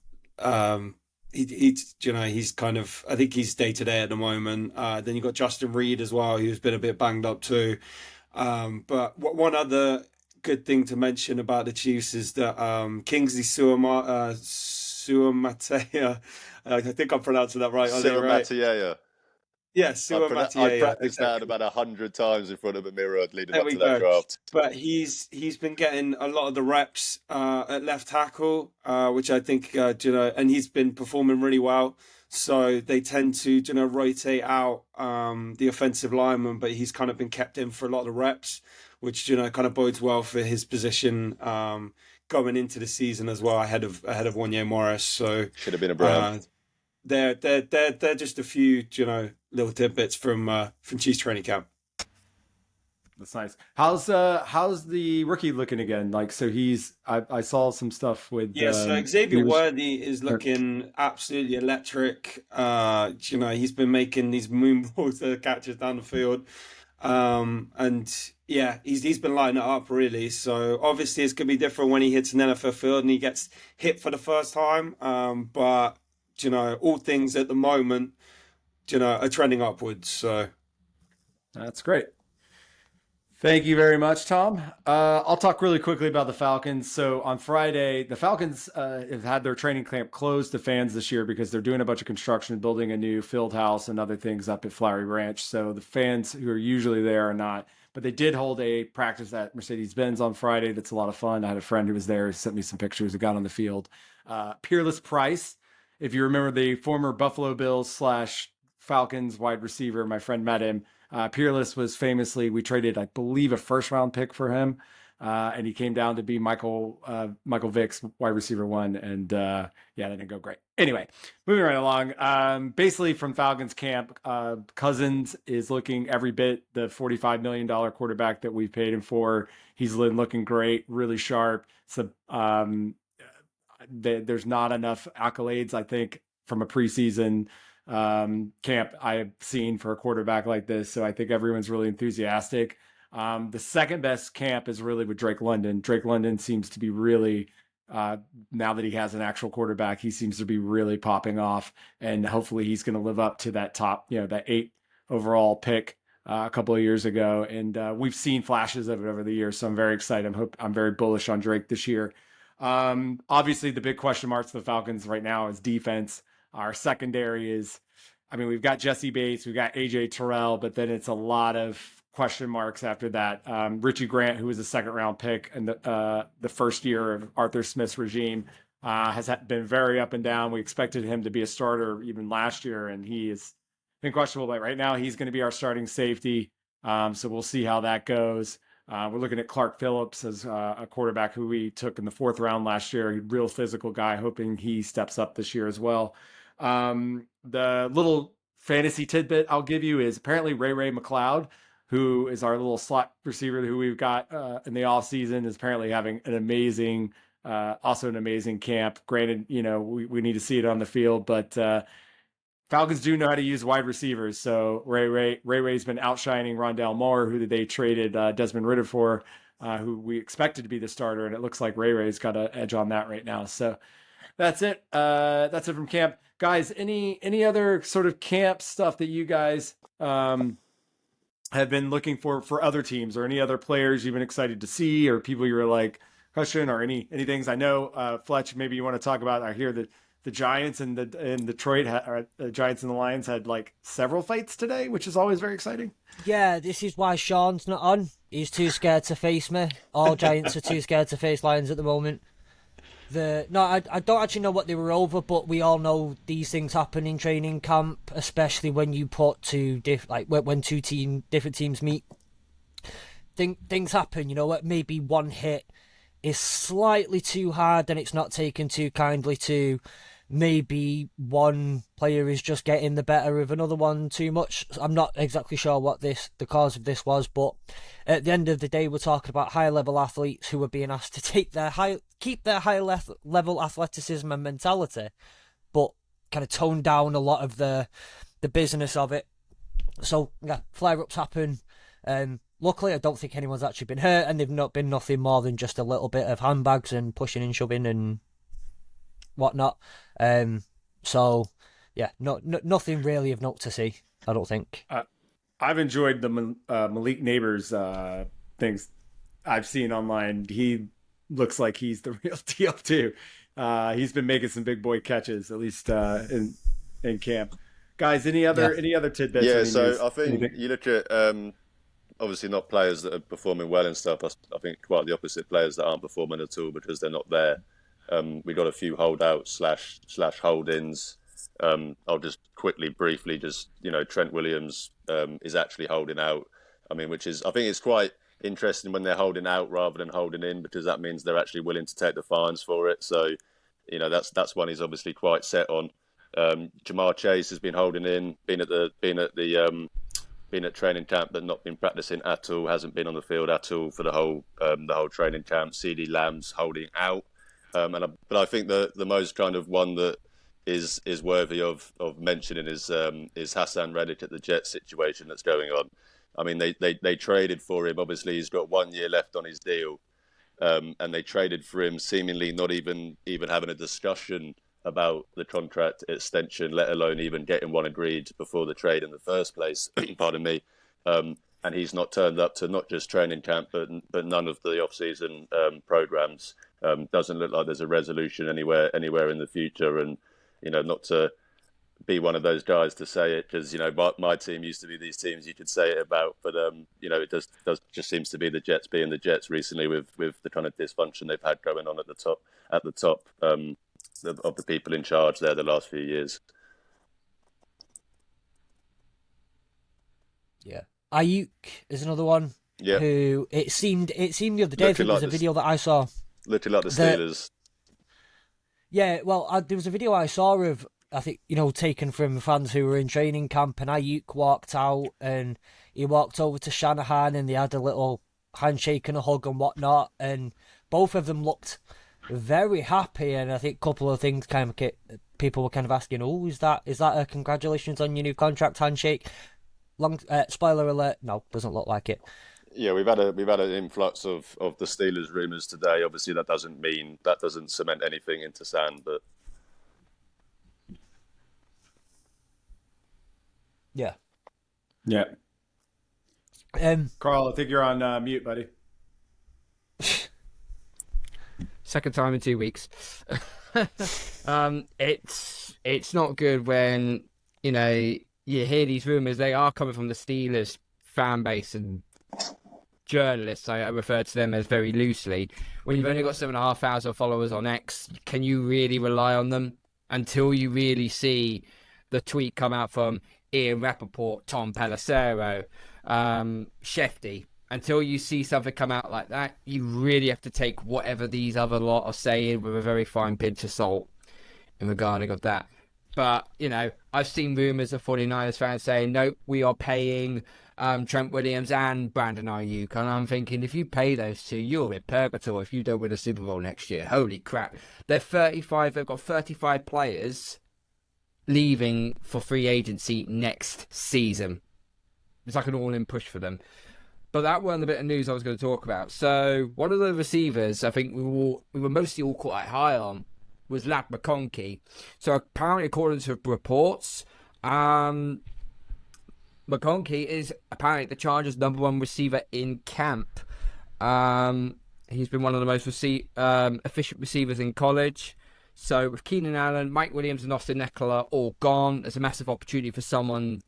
he's kind of, I think he's day to day at the moment. Then you've got Justin Reed as well, who's been a bit banged up too. But one other good thing to mention about the Chiefs is that Kingsley Suamataia, I think I'm pronouncing that right. Suamataia. Yes, I practiced that about 100 times in front of a mirror leading up to that draft. But he's been getting a lot of the reps at left tackle, which I think and he's been performing really well. So they tend to rotate out the offensive lineman, but he's kind of been kept in for a lot of the reps, which kind of bodes well for his position going into the season as well, ahead of Wanya Morris. So should have been a Brown. They're just a few little tidbits from Chiefs training camp. That's nice. How's the rookie looking again? Like, so I saw some stuff with so Xavier Worthy is looking absolutely electric. He's been making these moonwalk catches down the field, and yeah, he's been lighting it up really. So obviously it's gonna be different when he hits an NFL field and he gets hit for the first time. But all things at the moment, are trending upwards. So that's great. Thank you very much, Tom. I'll talk really quickly about the Falcons. So on Friday, the Falcons have had their training camp closed to fans this year because they're doing a bunch of construction, building a new field house and other things up at Flowery Ranch. So the fans who are usually there are not. But they did hold a practice at Mercedes-Benz on Friday. That's a lot of fun. I had a friend who was there, who sent me some pictures of got on the field. Peerless Price, if you remember the former Buffalo Bills / Falcons wide receiver, my friend met him. Peerless was famously, we traded, I believe, a first-round pick for him, and he came down to be Michael Vick's wide receiver 1, and that didn't go great. Anyway, moving right along. Basically, from Falcons camp, Cousins is looking every bit the $45 million quarterback that we've paid him for. He's been looking great, really sharp. So there's not enough accolades, I think, from a preseason camp I have seen for a quarterback like this. So I think everyone's really enthusiastic. The second best camp is really with Drake London. Drake London seems to be really Now that he has an actual quarterback, he seems to be really popping off, and hopefully he's going to live up to that top, that 8 overall pick a couple of years ago. And we've seen flashes of it over the years, so I'm very excited. I'm very bullish on Drake this year. Obviously, the big question marks for the Falcons right now is defense. Our secondary is, we've got Jesse Bates, we've got AJ Terrell, but then it's a lot of question marks after that. Richie Grant, who was a second-round pick in the first year of Arthur Smith's regime, has been very up and down. We expected him to be a starter even last year, and he has been questionable. But right now, he's going to be our starting safety. So we'll see how that goes. We're looking at Clark Phillips as a quarterback who we took in the 4th round last year. A real physical guy, hoping he steps up this year as well. The little fantasy tidbit I'll give you is apparently Ray McLeod, who is our little slot receiver who we've got in the off season, is apparently having an amazing camp. Granted, we need to see it on the field, but Falcons do know how to use wide receivers. So Ray's been outshining Rondale Moore, who they traded Desmond Ridder for, who we expected to be the starter, and it looks like Ray's got an edge on that right now. So that's it. That's it from camp, guys. Any other sort of camp stuff that you guys have been looking for other teams, or any other players you've been excited to see, or people you were like question, or any things? I know Fletch, maybe you want to talk about. I hear that the Giants and Detroit, the Giants and the Lions had like several fights today, which is always very exciting. Yeah, this is why Sean's not on. He's too scared to face me. All Giants are too scared to face Lions at the moment. I don't actually know what they were over, but we all know these things happen in training camp, especially when you put when different teams meet. Things happen, maybe one hit is slightly too hard and it's not taken too kindly to. Maybe one player is just getting the better of another one too much. I'm not exactly sure what the cause of this was, but at the end of the day, we're talking about high-level athletes who are being asked to keep their high-level athleticism and mentality, but kind of tone down a lot of the business of it. So yeah, flare-ups happen. Luckily, I don't think anyone's actually been hurt, and they've not been nothing more than just a little bit of handbags and pushing and shoving and whatnot. So yeah, nothing really of note to see, I don't think. I've enjoyed the Malik Neighbors things I've seen online. He looks like he's the real deal too. He's been making some big boy catches, at least in camp. Guys, any other tidbits? Yeah, so I think you look at obviously not players that are performing well and stuff. I think quite the opposite, players that aren't performing at all because they're not there. We got a few holdouts slash hold-ins. I'll just briefly, Trent Williams is actually holding out. I think it's quite interesting when they're holding out rather than holding in, because that means they're actually willing to take the fines for it. So, that's one he's obviously quite set on. Jamar Chase has been holding in, been at training camp, but not been practicing at all. Hasn't been on the field at all for the whole training camp. CD Lamb's holding out. But I think the most kind of one that is worthy of mentioning is Hassan Reddick at the Jets situation that's going on. I mean, they traded for him. Obviously, he's got 1 year left on his deal, and they traded for him seemingly not even having a discussion about the contract extension, let alone even getting one agreed before the trade in the first place. Pardon me. And he's not turned up to not just training camp, but none of the off-season programs. Doesn't look like there's a resolution anywhere in the future. And, not to be one of those guys to say it, because, my team used to be these teams you could say it about. But, it does just seems to be the Jets being the Jets recently with the kind of dysfunction they've had going on at the top of the people in charge there the last few years. Yeah. Ayuk is another one. Yeah. Who it seemed the other day, there was a video that I saw. Looking like the Steelers. Yeah, well, there was a video I saw of, I think, taken from fans who were in training camp, and Ayuk walked out and he walked over to Shanahan and they had a little handshake and a hug and whatnot, and both of them looked very happy. And I think a couple of things people were kind of asking, is that a congratulations on your new contract handshake? Spoiler alert, no, doesn't look like it. Yeah, we've had an influx of the Steelers rumours today. Obviously, that doesn't cement anything into sand, but yeah. Karl, I think you're on mute, buddy. Second time in 2 weeks. It's not good when you hear these rumours. They are coming from the Steelers fan base and journalists. I refer to them as very loosely. When you've only got 7,500 followers on X, can you really rely on them until you really see the tweet come out from Ian Rappaport, Tom Pelissero, Shefty? Until you see something come out like that, you really have to take whatever these other lot are saying with a very fine pinch of salt in regarding of that. But, I've seen rumours of 49ers fans saying, nope, we are paying Trent Williams and Brandon Ayuk. And I'm thinking, if you pay those two, you're in purgatory if you don't win a Super Bowl next year. Holy crap. They've got 35 players leaving for free agency next season. It's like an all-in push for them. But that wasn't the bit of news I was going to talk about. So one of the receivers I think we were mostly all quite high on was Lad McConkey. So apparently, according to reports, McConkey is apparently the Chargers' #1 receiver in camp. He's been one of the most efficient receivers in college. So with Keenan Allen, Mike Williams and Austin Eckler all gone, there's a massive opportunity for someone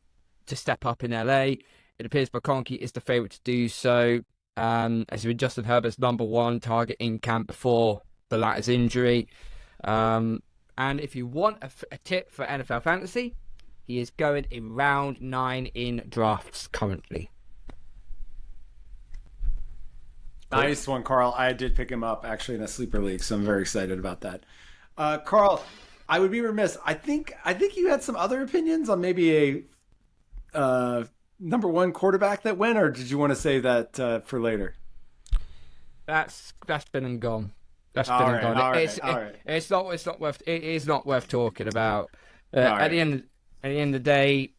to step up in LA. It appears McConkey is the favourite to do so, as he's been Justin Herbert's #1 target in camp before the latter's injury. And if you want a tip for NFL fantasy, he is going in round 9 in drafts currently. Nice one, Karl. I did pick him up actually in a sleeper league, so I'm very excited about that. Karl, I would be remiss. I think you had some other opinions on maybe a #1 quarterback that went, or did you want to save that for later? That's been and gone. That's been All and right, gone. all right. It is not worth talking about. At the end of the day,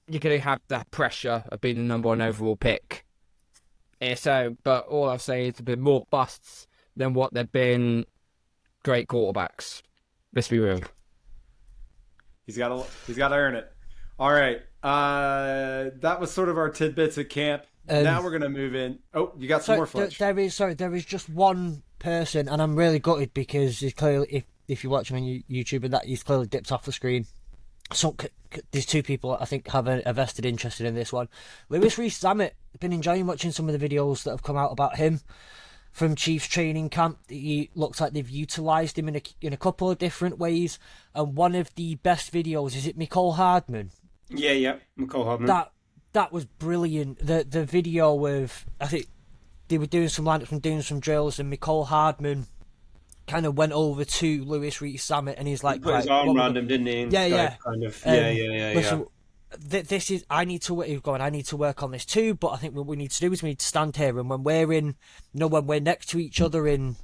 you're going to have that pressure of being the #1 overall pick. But all I'll say is there's been more busts than what there've been great quarterbacks. Let's be real. He's got to earn it. All right. That was sort of our tidbits at camp. Now we're going to move in. Oh, you got some more, Fletch. There is just one person, and I'm really gutted because he's clearly, if you watch him on YouTube and that, he's clearly dipped off the screen. So these two people, I think, have a vested interest in this one. Lewis Rees-Zammit. I've been enjoying watching some of the videos that have come out about him from Chiefs training camp. He looks like they've utilised him in a couple of different ways. And one of the best videos, is it Mecole Hardman? Yeah, Mecole Hardman. That was brilliant. The video of, I think they were doing some lineups and doing some drills, and Mecole Hardman kind of went over to Lewis Rees-Zammit, and he's like, he put his arm around him, didn't he? Yeah. Kind of. Listen, this is. I need to work on this too. But I think what we need to do is we need to stand here, and when we're next to each other in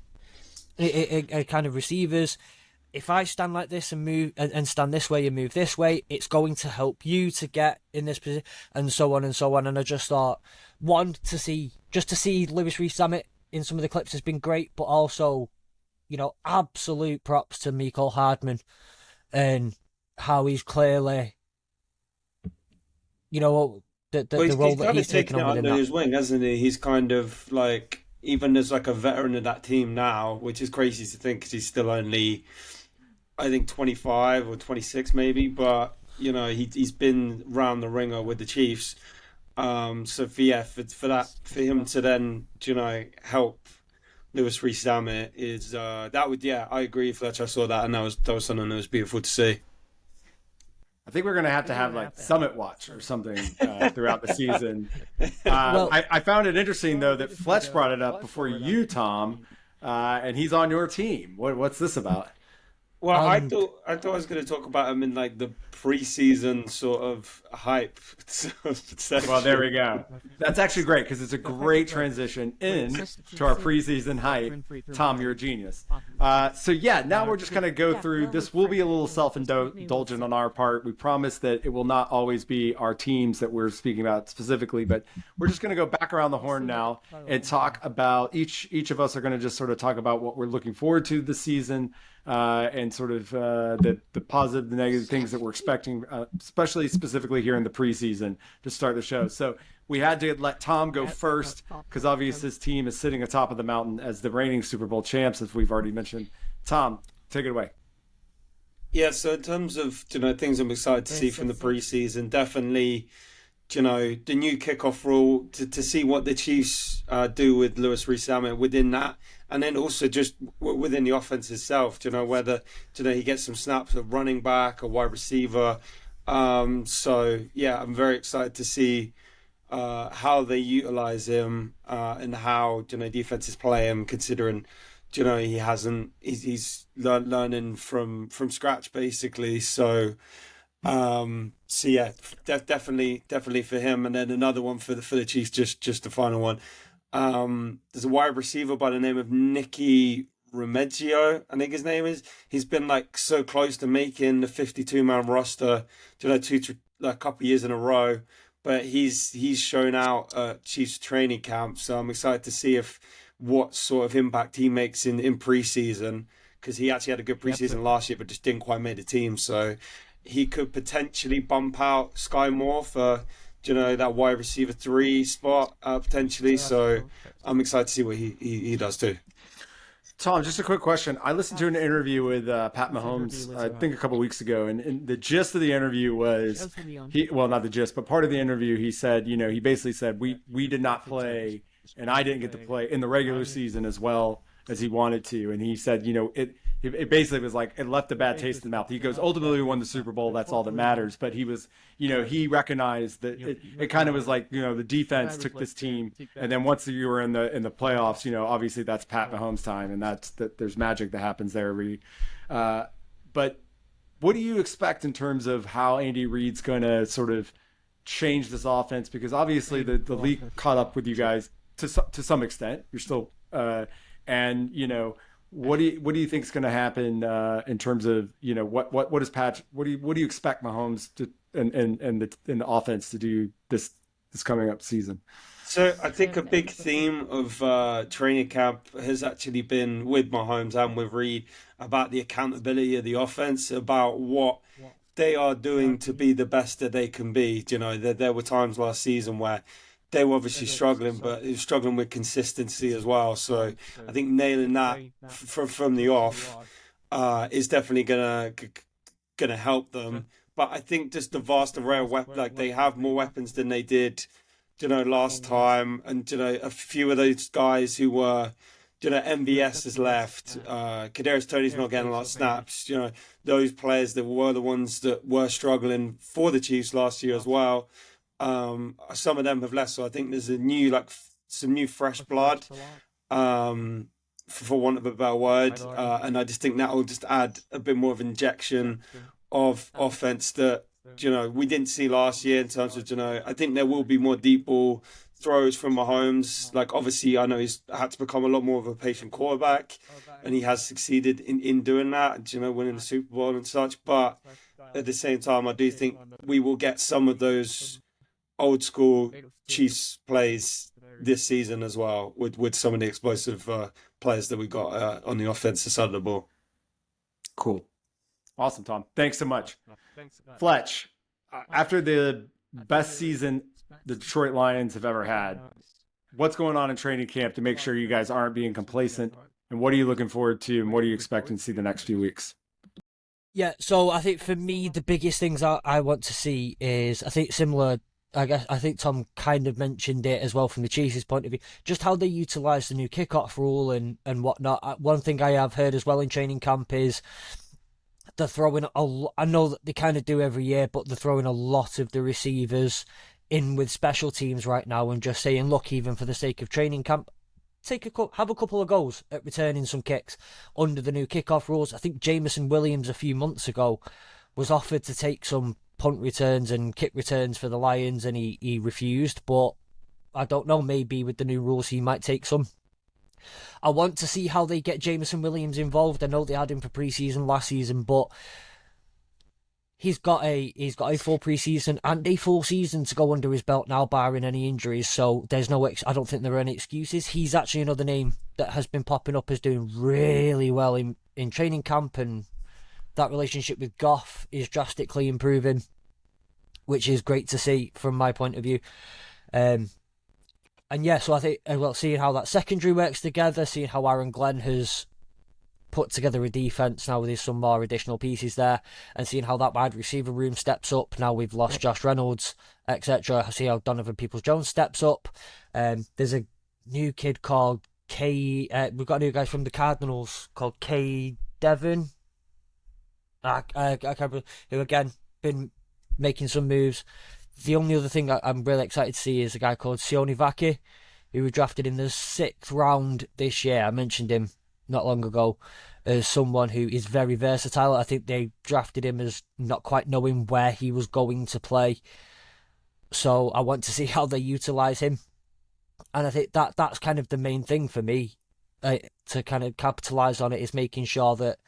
kind of receivers, if I stand like this and move and stand this way and move this way, it's going to help you to get in this position, and so on and so on. And I just thought, to see Lewis Rees-Zammit in some of the clips has been great, but also, absolute props to Mecole Hardman and how he's clearly, the role that he's taken on under his wing, hasn't he? He's kind of like, even as like a veteran of that team now, which is crazy to think because he's still only, I think, 25 or 26 maybe, but he's been round the ringer with the Chiefs. So for him to then help Lewis Rees-Zammit is I agree, Fletch. I saw that, and that was something that was beautiful to see. I think we're going to have like Summit Watch or something throughout the season. I found it interesting though that Fletch brought it up before you, Tom, and he's on your team. What's this about? Well, I thought I was going to talk about him in like the preseason sort of hype. Well, there we go. That's actually great because it's a great transition in to our preseason hype. Tom, you're a genius. So yeah, now we're just going to go through. This will be a little self-indulgent on our part. We promise that it will not always be our teams that we're speaking about specifically, but we're just going to go back around the horn now and talk about each of us are going to just sort of talk about what we're looking forward to this season. And sort of the positive, the negative things that we're expecting, especially specifically here in the preseason to start the show. So we had to let Tom go first because obviously his team is sitting atop of the mountain as the reigning Super Bowl champs, as we've already mentioned. Tom, take it away. Yeah, so in terms of things I'm excited to see from the preseason, definitely the new kickoff rule to see what the Chiefs do with Lewis Rees-Zammit within that. And then also just within the offense itself, whether he gets some snaps of running back or wide receiver. So yeah, I'm very excited to see how they utilize him and how defenses play him, considering he's learning from scratch basically. So yeah, definitely for him. And then another one for the Chiefs, just the final one. There's a wide receiver by the name of Nicky Remedio, I think his name is. He's been like so close to making the 52-man roster, a couple of years in a row, but he's shown out at Chiefs training camp. So I'm excited to see what sort of impact he makes in preseason, because he actually had a good preseason last year, but just didn't quite make the team. So he could potentially bump out Sky Moore for that wide receiver 3 spot potentially. So I'm excited to see what he does too. Tom, just a quick question. I listened to an interview with Pat Mahomes, I think a couple of weeks ago, and the gist of the interview was, not the gist, but part of the interview, he said, he basically said, we did not play, and I didn't get to play in the regular season as well as he wanted to. And he said, it basically was like, it left a bad taste in the mouth. He goes, ultimately we won the Super Bowl. That's all that matters. But he was, he recognized that it kind of was like, the defense took this team. And then once you were in the playoffs, obviously that's Pat Mahomes time, and there's magic that happens there. But what do you expect in terms of how Andy Reid's going to sort of change this offense? Because obviously the league caught up with you guys to some extent. You're still, what do you think is going to happen in terms of what is Pat? What do you expect Mahomes to and the offense to do this coming up season? So I think a big theme of training camp has actually been with Mahomes and with Reid about the accountability of the offense, about what they are doing to be the best that they can be. There were times last season where they were obviously struggling, but it was struggling with consistency as well. So I think nailing that from the off is definitely gonna help them. But I think just the vast array of weapons, like they have more weapons than they did, last time, and a few of those guys who were, MVS has left. Kadarius Toney's not getting a lot of snaps. Those players that were the ones that were struggling for the Chiefs last year as well. Some of them have left, so I think there's some new fresh blood, for want of a better word, and I just think that will just add a bit more of injection of offense that we didn't see last year in terms of I think there will be more deep ball throws from Mahomes. Like obviously, I know he's had to become a lot more of a patient quarterback, and he has succeeded in doing that, winning the Super Bowl and such. But at the same time, I do think we will get some of those old school Chiefs plays this season as well, with some of the explosive players that we got on the offensive side of the ball. Cool. Awesome, Tom. Thanks so much. Fletch, after the best season the Detroit Lions have ever had, what's going on in training camp to make sure you guys aren't being complacent? And what are you looking forward to, and what are you expecting to see the next few weeks? Yeah, so I think for me, the biggest things I want to see is, I think similar, I think Tom kind of mentioned it as well from the Chiefs' point of view, just how they utilise the new kickoff rule and whatnot. One thing I have heard as well in training camp is they're throwing I know that they kind of do every year, but they're throwing a lot of the receivers in with special teams right now and just saying, look, even for the sake of training camp, have a couple of goals at returning some kicks under the new kickoff rules. I think Jameson Williams a few months ago was offered to take some punt returns and kick returns for the Lions, and he refused. But I don't know, maybe with the new rules he might take some. I want to see how they get Jameson Williams involved. I know they had him for pre-season last season, but he's got a full pre-season and a full season to go under his belt now, barring any injuries. So there's I don't think there are any excuses. He's actually another name that has been popping up as doing really well in training camp, and that relationship with Goff is drastically improving, which is great to see from my point of view. And yeah, so I think, seeing how that secondary works together, seeing how Aaron Glenn has put together a defense now with some more additional pieces there, and seeing how that wide receiver room steps up. Now we've lost Josh Reynolds, etc. I see how Donovan Peoples-Jones steps up. There's a new kid called we've got a new guy from the Cardinals called K. Devon. I can't remember, who again been making some moves. The only other thing I'm really excited to see is a guy called Sione Vaki, who was drafted in the 6th round this year. I mentioned him not long ago as someone who is very versatile. I think they drafted him as not quite knowing where he was going to play. So I want to see how they utilise him. And I think that's kind of the main thing for me, to kind of capitalise on it, is making sure that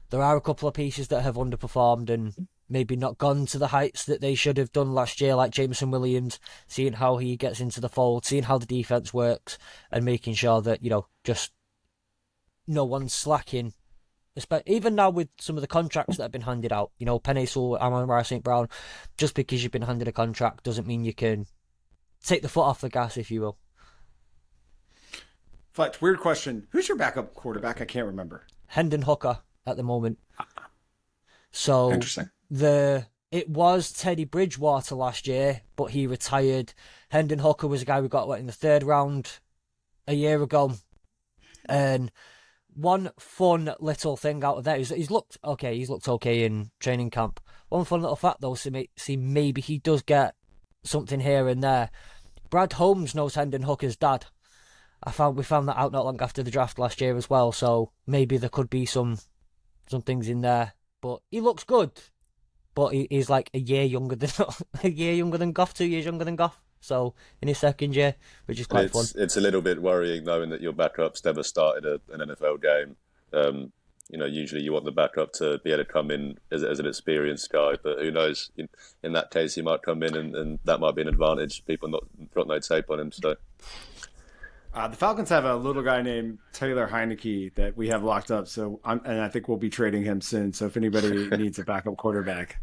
there are a couple of pieces that have underperformed and maybe not gone to the heights that they should have done last year, like Jameson Williams, seeing how he gets into the fold, seeing how the defence works, and making sure that, just no one's slacking. Even now with some of the contracts that have been handed out, Penei Sewell, Amon-Ra St. Brown, just because you've been handed a contract doesn't mean you can take the foot off the gas, if you will. Fletch, weird question. Who's your backup quarterback? I can't remember. Hendon Hooker at the moment. So interesting. It was Teddy Bridgewater last year, but he retired. Hendon Hooker was a guy we got in the 3rd round a year ago. And one fun little thing out of there is he's looked okay in training camp. One fun little fact though, see maybe he does get something here and there. Brad Holmes knows Hendon Hooker's dad. We found that out not long after the draft last year as well, so maybe there could be some things in there. But he looks good. But he's like a year younger than Goff, 2 years younger than Goff. So in his 2nd year, which is quite fun. It's a little bit worrying knowing that your backup's never started an NFL game. Usually you want the backup to be able to come in as an experienced guy, but who knows? In that case, he might come in and that might be an advantage. People not got no tape on him, so. The Falcons have a little guy named Taylor Heineke that we have locked up. So I think we'll be trading him soon. So if anybody needs a backup quarterback,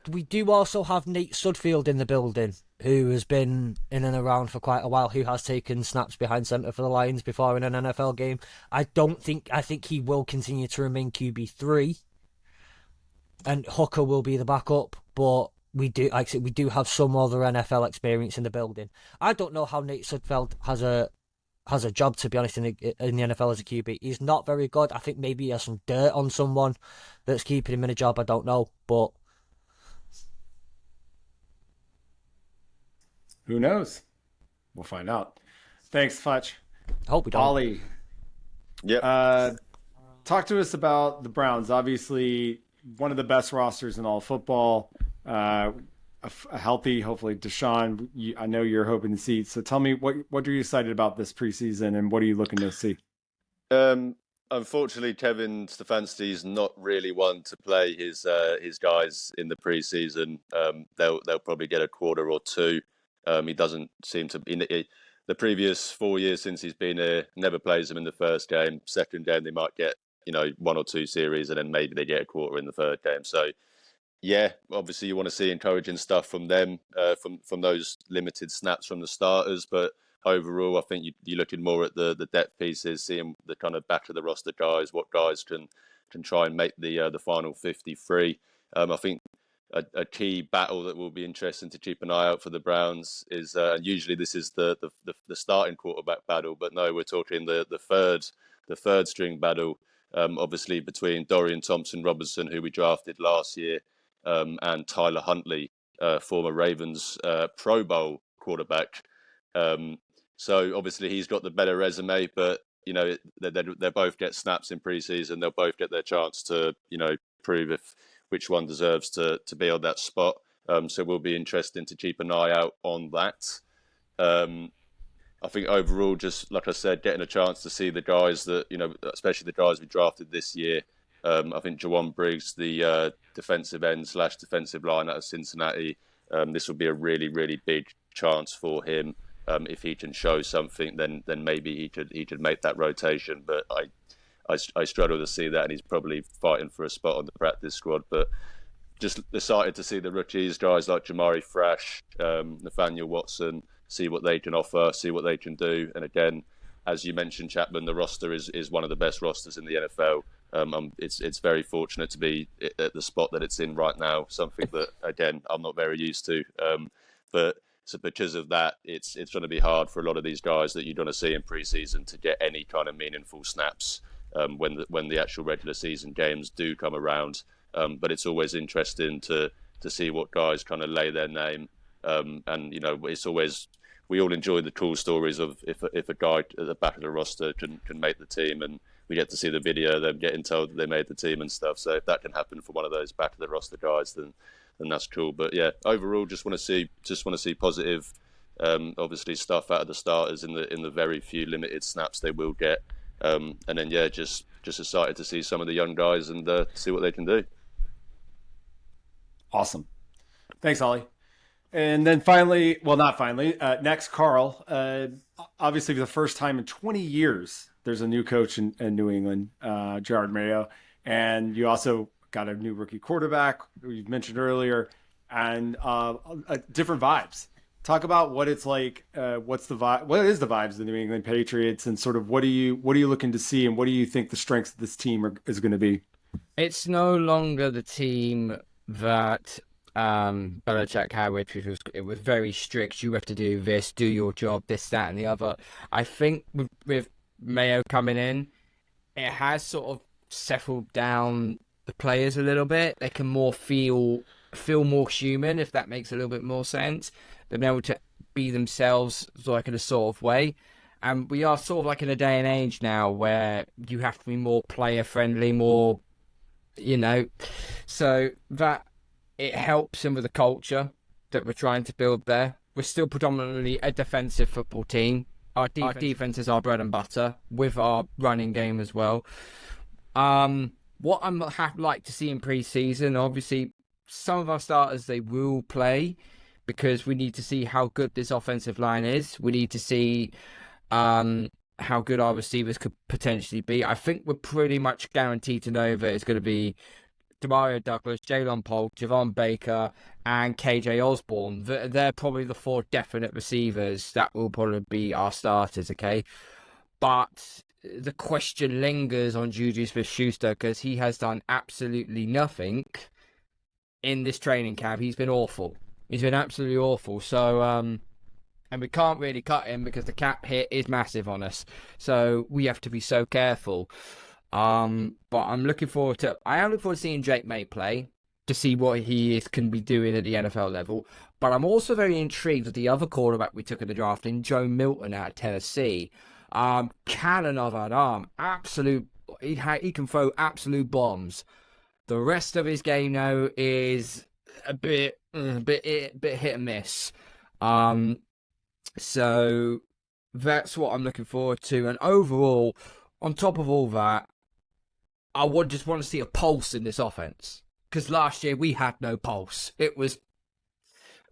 we do also have Nate Sudfeld in the building, who has been in and around for quite a while, who has taken snaps behind centre for the Lions before in an NFL game. I think he will continue to remain QB3, and Hooker will be the backup, but we do have some other NFL experience in the building. I don't know how Nate Sudfeld has a job, to be honest, in the NFL as a QB. He's not very good. I think maybe he has some dirt on someone that's keeping him in a job. I don't know, but who knows? We'll find out. Thanks, Fletch. Hope we don't. Oli. Yep. Talk to us about the Browns. Obviously, one of the best rosters in all football. A healthy, hopefully, Deshaun. I know you're hoping to see. So tell me, what are you excited about this preseason, and what are you looking to see? Unfortunately, Kevin Stefanski's not really one to play his guys in the preseason. They'll probably get a quarter or two. He doesn't seem to be. The previous 4 years since he's been here, never plays them in the first game. Second game, they might get 1 or 2 series, and then maybe they get a quarter in the 3rd game. So. Yeah, obviously you want to see encouraging stuff from them, from those limited snaps from the starters. But overall, I think you're looking more at the depth pieces, seeing the kind of back of the roster guys, what guys can try and make the final 53. I think a key battle that will be interesting to keep an eye out for the Browns is usually this is the starting quarterback battle, but no, we're talking the third string battle. Obviously between Dorian Thompson-Robinson, who we drafted last year. And Tyler Huntley, former Ravens Pro Bowl quarterback. So obviously he's got the better resume, but they both get snaps in preseason. They'll both get their chance to prove which one deserves to be on that spot. So it will be interesting to keep an eye out on that. I think overall, just like I said, getting a chance to see the guys that, especially the guys we drafted this year. I think Jawan Briggs, the defensive end / defensive line out of Cincinnati, this will be a really, really big chance for him. If he can show something, then maybe he could make that rotation. But I struggle to see that, and he's probably fighting for a spot on the practice squad. But just excited to see the rookies, guys like Jamari Thrash, Nathaniel Watson, see what they can offer, see what they can do. And again, as you mentioned, Chapman, the roster is one of the best rosters in the NFL. It's very fortunate to be at the spot that it's in right now, something that, again, I'm not very used to. But so because of that, it's going to be hard for a lot of these guys that you're going to see in preseason to get any kind of meaningful snaps when the actual regular season games do come around. But it's always interesting to see what guys kind of lay their name. And it's always, we all enjoy the cool stories of if a guy at the back of the roster can make the team, and we get to see the video of them getting told that they made the team and stuff. So if that can happen for one of those back of the roster guys, then that's cool. But yeah, overall, just want to see positive, obviously stuff out of the starters in the very few limited snaps they will get, and then just excited to see some of the young guys and see what they can do. Awesome, thanks, Oli. And then finally, well, not finally, next, Karl. Obviously, for the first time in 20 years, there's a new coach in New England, Gerard Mayo, and you also got a new rookie quarterback, who you mentioned earlier, and different vibes. Talk about what it's like. What's the vibe? What is the vibes of the New England Patriots, and sort of what are you looking to see, and what do you think the strengths of this team is going to be? It's no longer the team that Belichick had, which it was very strict. You have to do this, do your job, this, that, and the other. I think with Mayo coming in, it has sort of settled down the players a little bit. They can more feel more human, if that makes a little bit more sense. They've been able to be themselves, like in a sort of way. And we are sort of like in a day and age now where you have to be more player friendly, more, so that it helps him with the culture that we're trying to build there. We're still predominantly a defensive football team. Our defense is our bread and butter, with our running game as well. What I'm like to see in pre-season, obviously, some of our starters, they will play because we need to see how good this offensive line is. We need to see how good our receivers could potentially be. I think we're pretty much guaranteed to know that it's going to be Demario Douglas, Jalen Polk, Javon Baker, and KJ Osborne. They're probably the four definite receivers that will probably be our starters, okay? But the question lingers on Juju Smith-Schuster because he has done absolutely nothing in this training camp. He's been awful. He's been absolutely awful. So, and we can't really cut him because the cap hit is massive on us. So we have to be so careful. But I am looking forward to seeing Drake May play to see what he can be doing at the NFL level. But I'm also very intrigued with the other quarterback we took in the draft, in Joe Milton out of Tennessee. Cannon of an arm, he can throw absolute bombs. The rest of his game now is a bit hit and miss. So that's what I'm looking forward to. And overall, on top of all that, I would just want to see a pulse in this offense. Because last year we had no pulse. It was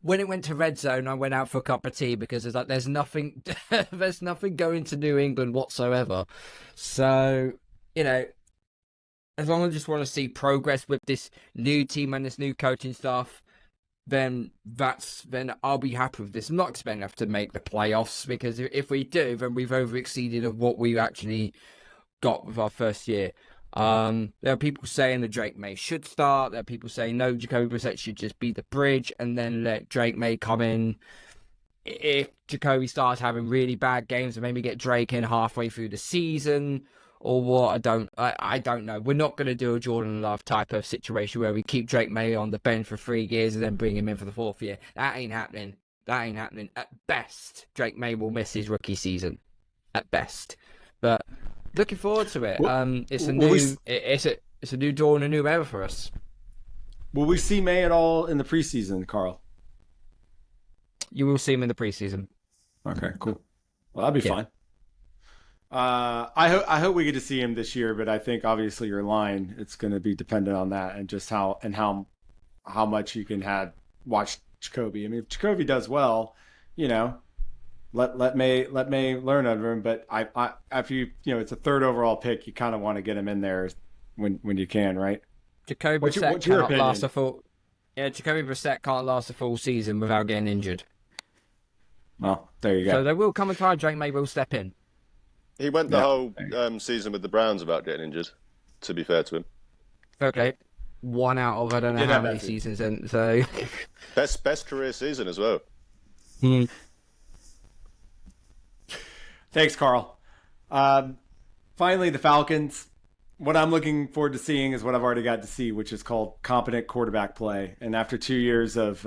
when it went to red zone, I went out for a cup of tea because there's nothing going to New England whatsoever. So, as long as I just want to see progress with this new team and this new coaching staff, then I'll be happy with this. I'm not expecting us to make the playoffs because if we do, then we've over-exceeded of what we actually got with our first year. There are people saying that Drake May should start. There are people saying no, Jacoby Brissett should just be the bridge and then let Drake May come in. If Jacoby starts having really bad games, and maybe get Drake in halfway through the season or what, I don't know. We're not going to do a Jordan Love type of situation where we keep Drake May on the bench for 3 years and then bring him in for the 4th year. That ain't happening. That ain't happening. At best, Drake May will miss his rookie season. At best. But looking forward to it. It's a new dawn, a new era for us. Will we see May at all in the preseason, Karl? You will see him in the preseason. Okay, cool. Well, that'd be fine. I hope we get to see him this year, but I think obviously your line, it's going to be dependent on that and just how much you can watch Jacoby. I mean, if Jacoby does well, let May learn under him. But I after it's a third overall pick, you kind of want to get him in there when you can, right? Jacoby Brissett can't last a full. Yeah, Jacoby Brissett can't last a full season without getting injured. Well, there you go. So there will come a time Drake May will step in. He went the whole season with the Browns without getting injured, to be fair to him. Okay. One out of I don't know how many seasons in, so best career season as well. Thanks, Karl. Finally, the Falcons. What I'm looking forward to seeing is what I've already got to see, which is called competent quarterback play. And after 2 years of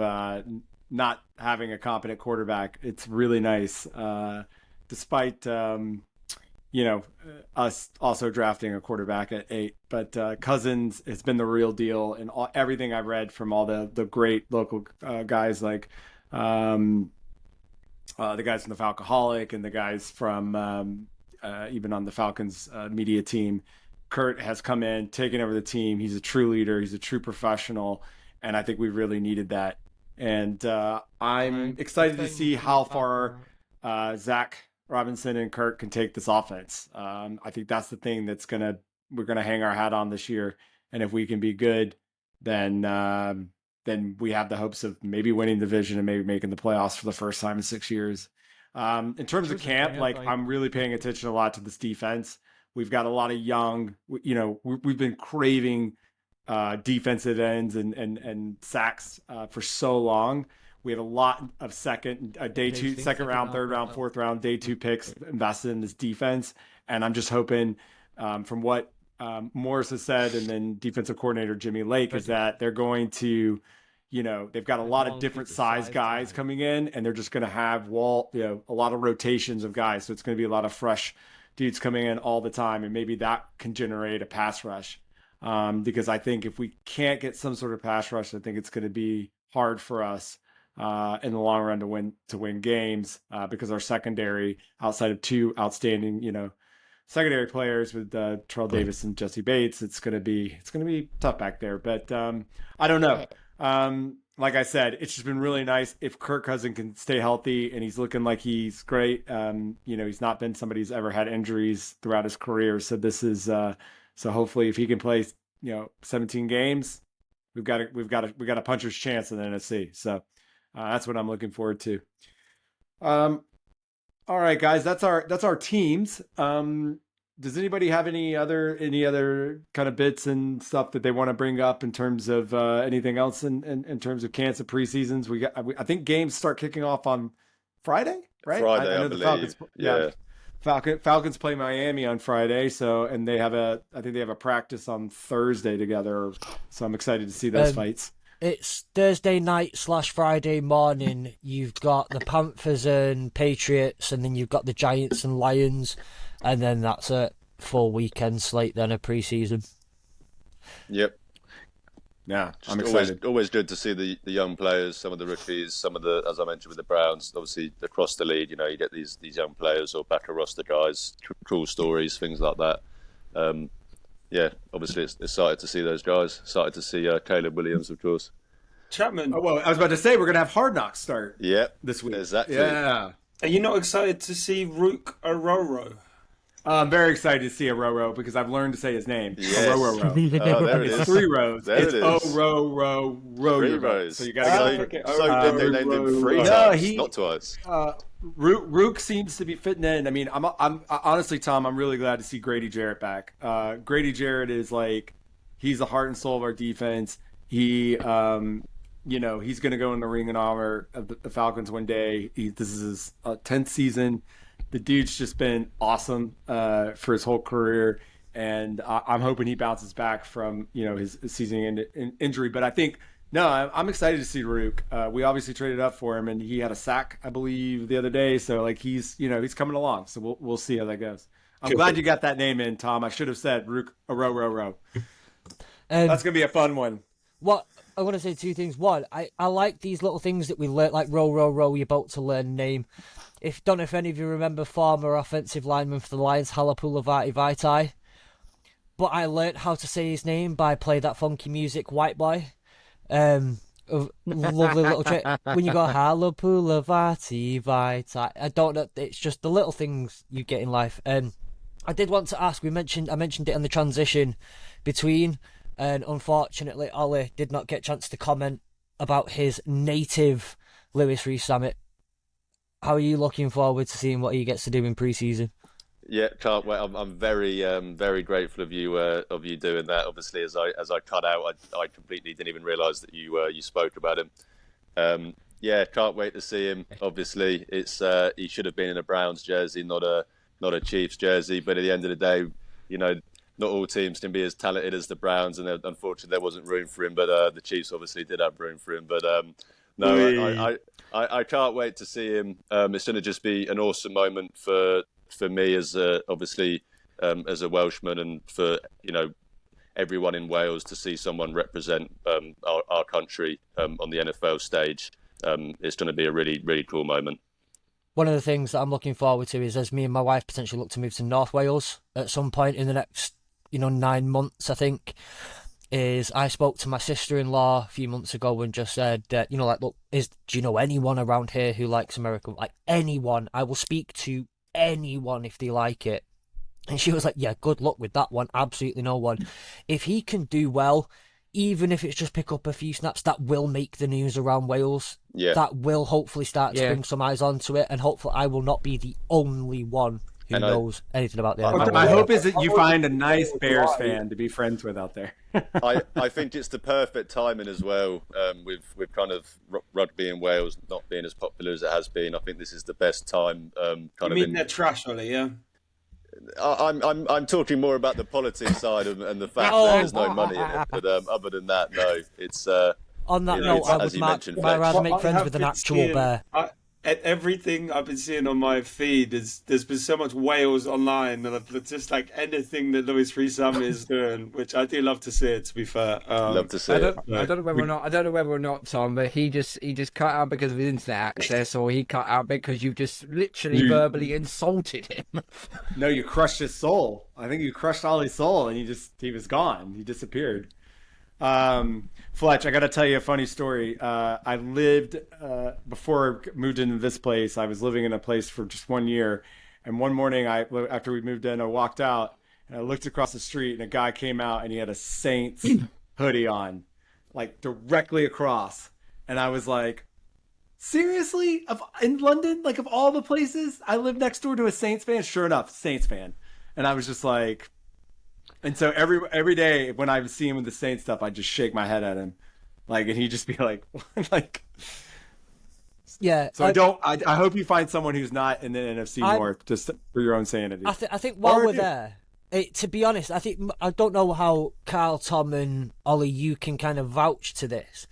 not having a competent quarterback, it's really nice. Despite us also drafting a quarterback at 8, but Cousins has been the real deal. And everything I've read from all the great local guys like the guys from the Falcoholic and the guys from even on the Falcons media team, Kurt has come in, taken over the team. He's a true leader. He's a true professional. And I think we really needed that. And I'm excited to see how far Zach Robinson and Kurt can take this offense. I think that's the thing we're gonna hang our hat on this year. And if we can be good, then we have the hopes of maybe winning the division and maybe making the playoffs for the first time in 6 years. In terms of camp, I'm really paying attention a lot to this defense. We've got a lot of young, we've been craving defensive ends and sacks for so long. We have a lot of second round, third round, fourth round, day 2 picks invested in this defense. And I'm just hoping from what Morris has said, and then defensive coordinator Jimmy Lake, is that they're going to, they've got a lot of different size guys coming in, and they're just going to have a lot of rotations of guys. So it's going to be a lot of fresh dudes coming in all the time. And maybe that can generate a pass rush. Because I think if we can't get some sort of pass rush, I think it's going to be hard for us in the long run to win games because our secondary, outside of 2 outstanding, secondary players with Terrell Davis and Jesse Bates, it's gonna be tough back there. But I don't know. Like I said, it's just been really nice if Kirk Cousins can stay healthy and he's looking like he's great. He's not been somebody who's ever had injuries throughout his career. So this is so hopefully if he can play 17 games, we've got a puncher's chance in the NFC. So that's what I'm looking forward to. All right, guys, that's our teams. Does anybody have any other kind of bits and stuff that they want to bring up in terms of anything else in terms of Kansas preseasons? I think games start kicking off on Friday, right? Friday, I believe. Falcons play Miami on Friday, and they have a practice on Thursday together. So I'm excited to see those fights. It's Thursday night / Friday morning. You've got the Panthers and Patriots, and then you've got the Giants and Lions, and then that's a full weekend slate, then a preseason. Yep. Yeah, I'm excited. Always good to see the young players, some of the rookies, some of the, as I mentioned with the Browns, obviously across the league, you get these young players or back roster guys, cool stories, things like that. Obviously it's excited to see those guys. Excited to see Caleb Williams, of course. Chapman. Oh, well, I was about to say we're gonna have Hard Knocks start. This week. Exactly. Yeah. Are you not excited to see Rook Ororo? I'm very excited to see Ororo because I've learned to say his name. Yes. Ororo. There it is. It's 3 rows. There it's it is. O-ro-ro-ro. 3 rows. So you gotta get so they named him 3 times, not twice. Rook seems to be fitting in. I mean, I'm honestly, Tom, I'm really glad to see Grady Jarrett back. Grady Jarrett is he's the heart and soul of our defense. He, he's going to go in the ring and honor of the Falcons one day. This is his 10th season. The dude's just been awesome for his whole career, and I'm hoping he bounces back from his season injury. But I think No, I'm excited to see Rook. We obviously traded up for him, and he had a sack, I believe, the other day. So like he's coming along. So we'll see how that goes. I'm glad you got that name in, Tom. I should have said Rook a row. That's gonna be a fun one. What I want to say, two things. One, I like these little things that we learn, like row, you're about to learn name. Don't know if any of you remember former offensive lineman for the Lions, Halapoulivaati Vaitai. But I learnt how to say his name by Play That Funky Music, White Boy. Lovely little trick. When you go Halapoulivaati Vaitai, I don't know. It's just the little things you get in life. I did want to ask. I mentioned it in the transition between, and unfortunately, Oli did not get a chance to comment about his native Lewis Rees Summit. How are you looking forward to seeing what he gets to do in pre-season? Yeah, can't wait. I'm very grateful of you doing that. Obviously, as I cut out, I completely didn't even realise that you spoke about him. Yeah, can't wait to see him. Obviously, it's he should have been in a Browns jersey, not a Chiefs jersey. But at the end of the day, not all teams can be as talented as the Browns, and unfortunately, there wasn't room for him. But the Chiefs obviously did have room for him. But no, I can't wait to see him. It's going to just be an awesome moment for me as obviously as a Welshman, and for everyone in Wales to see someone represent our country on the NFL stage. It's going to be a really cool moment. One of the things that I'm looking forward to is, as me and my wife potentially look to move to North Wales at some point in the next 9 months, I think, is I spoke to my sister-in-law a few months ago and just said, look, do you know anyone around here who likes America? Like, anyone. I will speak to anyone if they like it. And she was like, yeah, good luck with that one. Absolutely no one. If he can do well, even if it's just pick up a few snaps, that will make the news around Wales. Yeah. That will hopefully start to bring some eyes onto it, and hopefully I will not be the only one who knows anything about the NFL. My hope is that you find a nice Bears fan to be friends with out there. I think it's the perfect timing as well. With kind of rugby in Wales not being as popular as it has been, I think this is the best time. They're trash, Oli? Yeah. I'm talking more about the politics side and the fact that there's no money in it. But other than that, no, it's. On that note, I would rather make friends with an actual bear. Everything I've been seeing on my feed there's been so much Wales online, and it's just like anything that Lewis Rees is doing, which I do love to see it. To be fair, love to see it. I don't know whether or not, Tom, but he just cut out because of his internet access, or he cut out because you just literally verbally insulted him. No, you crushed his soul. I think you crushed Ollie's soul, and he was gone. He disappeared. Fletch, I got to tell you a funny story. I lived, before I moved into this place, I was living in a place for just 1 year. And one morning, after we moved in, I walked out and I looked across the street, and a guy came out and he had a Saints hoodie on, like directly across. And I was like, seriously? In London? Like, of all the places? I live next door to a Saints fan. Sure enough, Saints fan. And I was just like, and so every day when I would see him with the Saints stuff, I'd just shake my head at him, like, and he'd just be like, like, yeah. So I hope you find someone who's not in the NFC North, just for your own sanity. I think while we're there, to be honest, I don't know how Karl, Tom, and Oli, you can kind of vouch to this,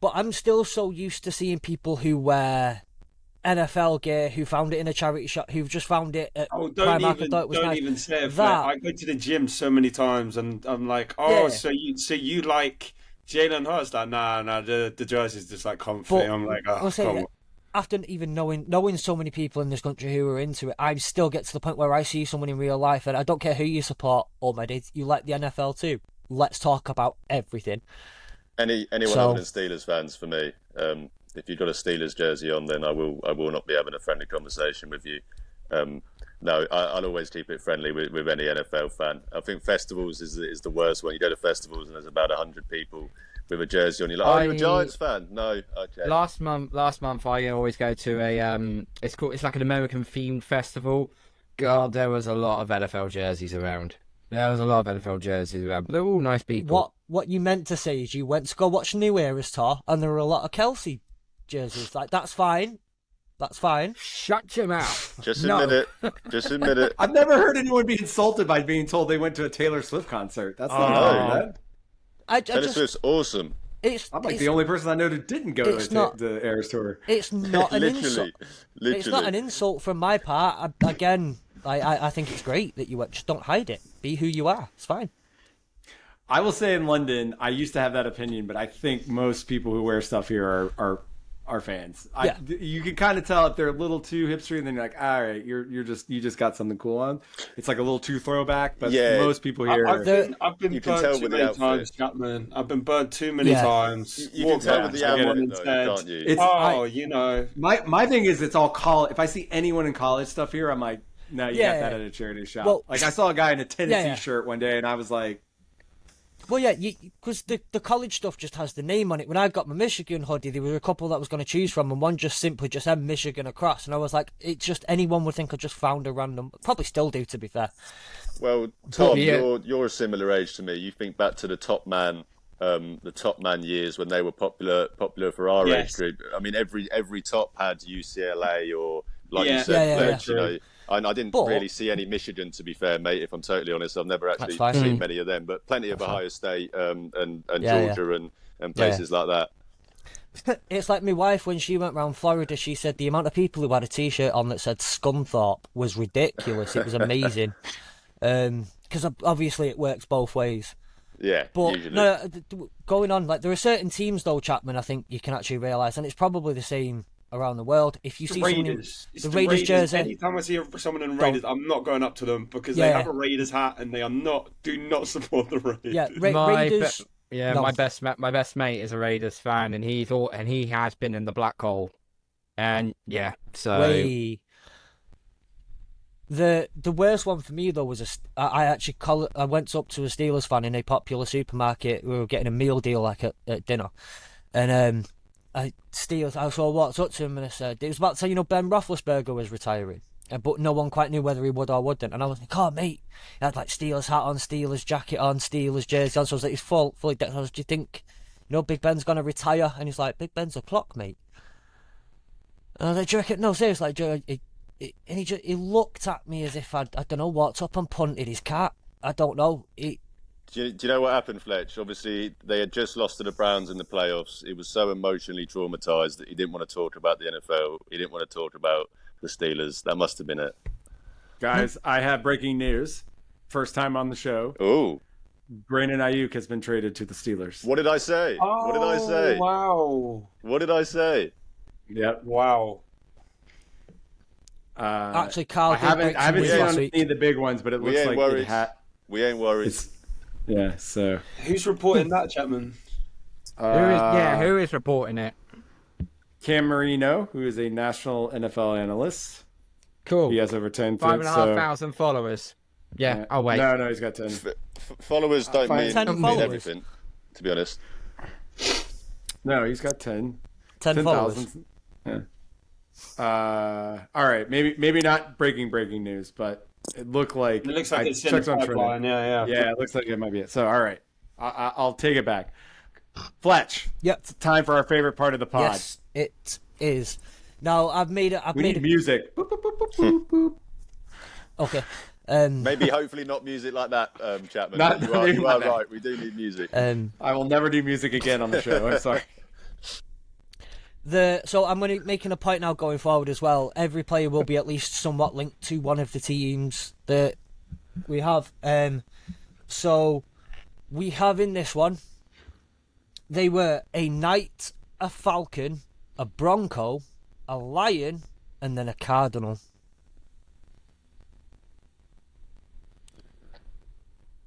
but I'm still so used to seeing people who wear NFL gear, who found it in a charity shop, who've just found it at Primark. Don't even say it. I go to the gym so many times, and I'm like, so you like Jalen Hurts? Like, nah, the jersey's just like comfy. But I'm like, after even knowing so many people in this country who are into it, I still get to the point where I see someone in real life, and I don't care who you support. Oh my days, you like the NFL too? Let's talk about everything. Anyone other than Steelers fans for me. If you've got a Steelers jersey on, then I will not be having a friendly conversation with you. No, I'll always keep it friendly with any NFL fan. I think festivals is the worst one. You go to festivals and there's about 100 people with a jersey on. You're like, you're a Giants fan? No, okay. Last month, I always go to a it's like an American themed festival. God, there was a lot of NFL jerseys around. There was a lot of NFL jerseys around. They're all nice people. What you meant to say is you went to go watch New Era's tour, and there were a lot of Kelsey jerseys. Like, that's fine. Shut your mouth. Just admit it. I've never heard anyone be insulted by being told they went to a Taylor Swift concert. That's not Taylor Swift's awesome. I'm like the only person I know that didn't go to the Eras Tour. It's not an insult. Literally. It's not an insult from my part. I think it's great that you just don't hide it. Be who you are. It's fine. I will say in London, I used to have that opinion, but I think most people who wear stuff here are fans. Yeah. You can kind of tell if they're a little too hipstery, and then you're like, all right, you just got something cool on. It's like a little too throwback, but most people here. I've been burnt too many times, Chapman. I've been burnt too many times. You can tell with the outfit, though, can't you? My thing is, it's all college. If I see anyone in college stuff here, I'm like, no, you got that at a charity shop. Well, like I saw a guy in a Tennessee shirt one day, and I was like. Well, yeah, because the college stuff just has the name on it. When I got my Michigan hoodie, there were a couple that I was going to choose from, and one just had Michigan across, and I was like, it's just anyone would think I just found a random. Probably still do, to be fair. Well, Tom, you're a similar age to me. You think back to the Top Man years when they were popular for our age group. I mean, every top had UCLA or like you said, Fletch. You know. I didn't really see any Michigan, to be fair, mate. If I'm totally honest, I've never actually seen many of them, but plenty of Ohio State and Georgia and places like that. It's like my wife when she went around Florida. She said the amount of people who had a T-shirt on that said Scunthorpe was ridiculous. It was amazing, because obviously it works both ways. Yeah, but usually. Going on, like there are certain teams though, Chapman. I think you can actually realise, and it's probably the same around the world. If you see the Raiders jersey, anytime I see someone in Raiders, I'm not going up to them because they have a Raiders hat and they do not support the Raiders. Yeah, Raiders. My best mate is a Raiders fan, and he has been in the black hole, and The worst one for me though was I went up to a Steelers fan in a popular supermarket. We were getting a meal deal like at dinner, and I walked up to him and I said, it was about to say, Ben Roethlisberger was retiring, but no one quite knew whether he would or wouldn't. And I was like, oh, mate, he had like Steelers hat on, Steelers jacket on, Steelers jersey on. So I was like, he's fully decked. I was, do you think, Big Ben's going to retire? And he's like, Big Ben's a clock, mate. And I was like, do you reckon? No, seriously. And he looked at me as if I don't know, walked up and punted his cat. I don't know. Do you know what happened, Fletch? Obviously, they had just lost to the Browns in the playoffs. He was so emotionally traumatised that he didn't want to talk about the NFL. He didn't want to talk about the Steelers. That must have been it. Guys, I have breaking news. First time on the show. Oh. Brandon Ayuk has been traded to the Steelers. What did I say? What did I say? Wow. What did I say? Yep. Wow. Actually, Karl, I haven't seen on any of the big ones, but it looks like worried. it had. We ain't worried. Yeah, so who's reporting that, Chapman? Who is reporting it? Cam Marino, who is a national NFL analyst. Cool. He has over 10. 5,500 followers. Yeah. Oh wait. No, he's got 10. Followers don't mean everything, to be honest. No, he's got 10. 10 followers. Yeah. All right, maybe not breaking news, but it looks like it's in the pipeline. Yeah, it looks like it might be it. So, all right, I'll take it back. Fletch. Yep. It's time for our favorite part of the pod. Yes, it is. Now we need music. Boop, boop, boop, boop, boop, boop. Okay. Maybe hopefully not music like that, Chapman. You are right. We do need music. I will never do music again on the show. I'm sorry. So I'm making a point now going forward as well. Every player will be at least somewhat linked to one of the teams that we have. So we have in this one, they were a Knight, a Falcon, a Bronco, a Lion, and then a Cardinal.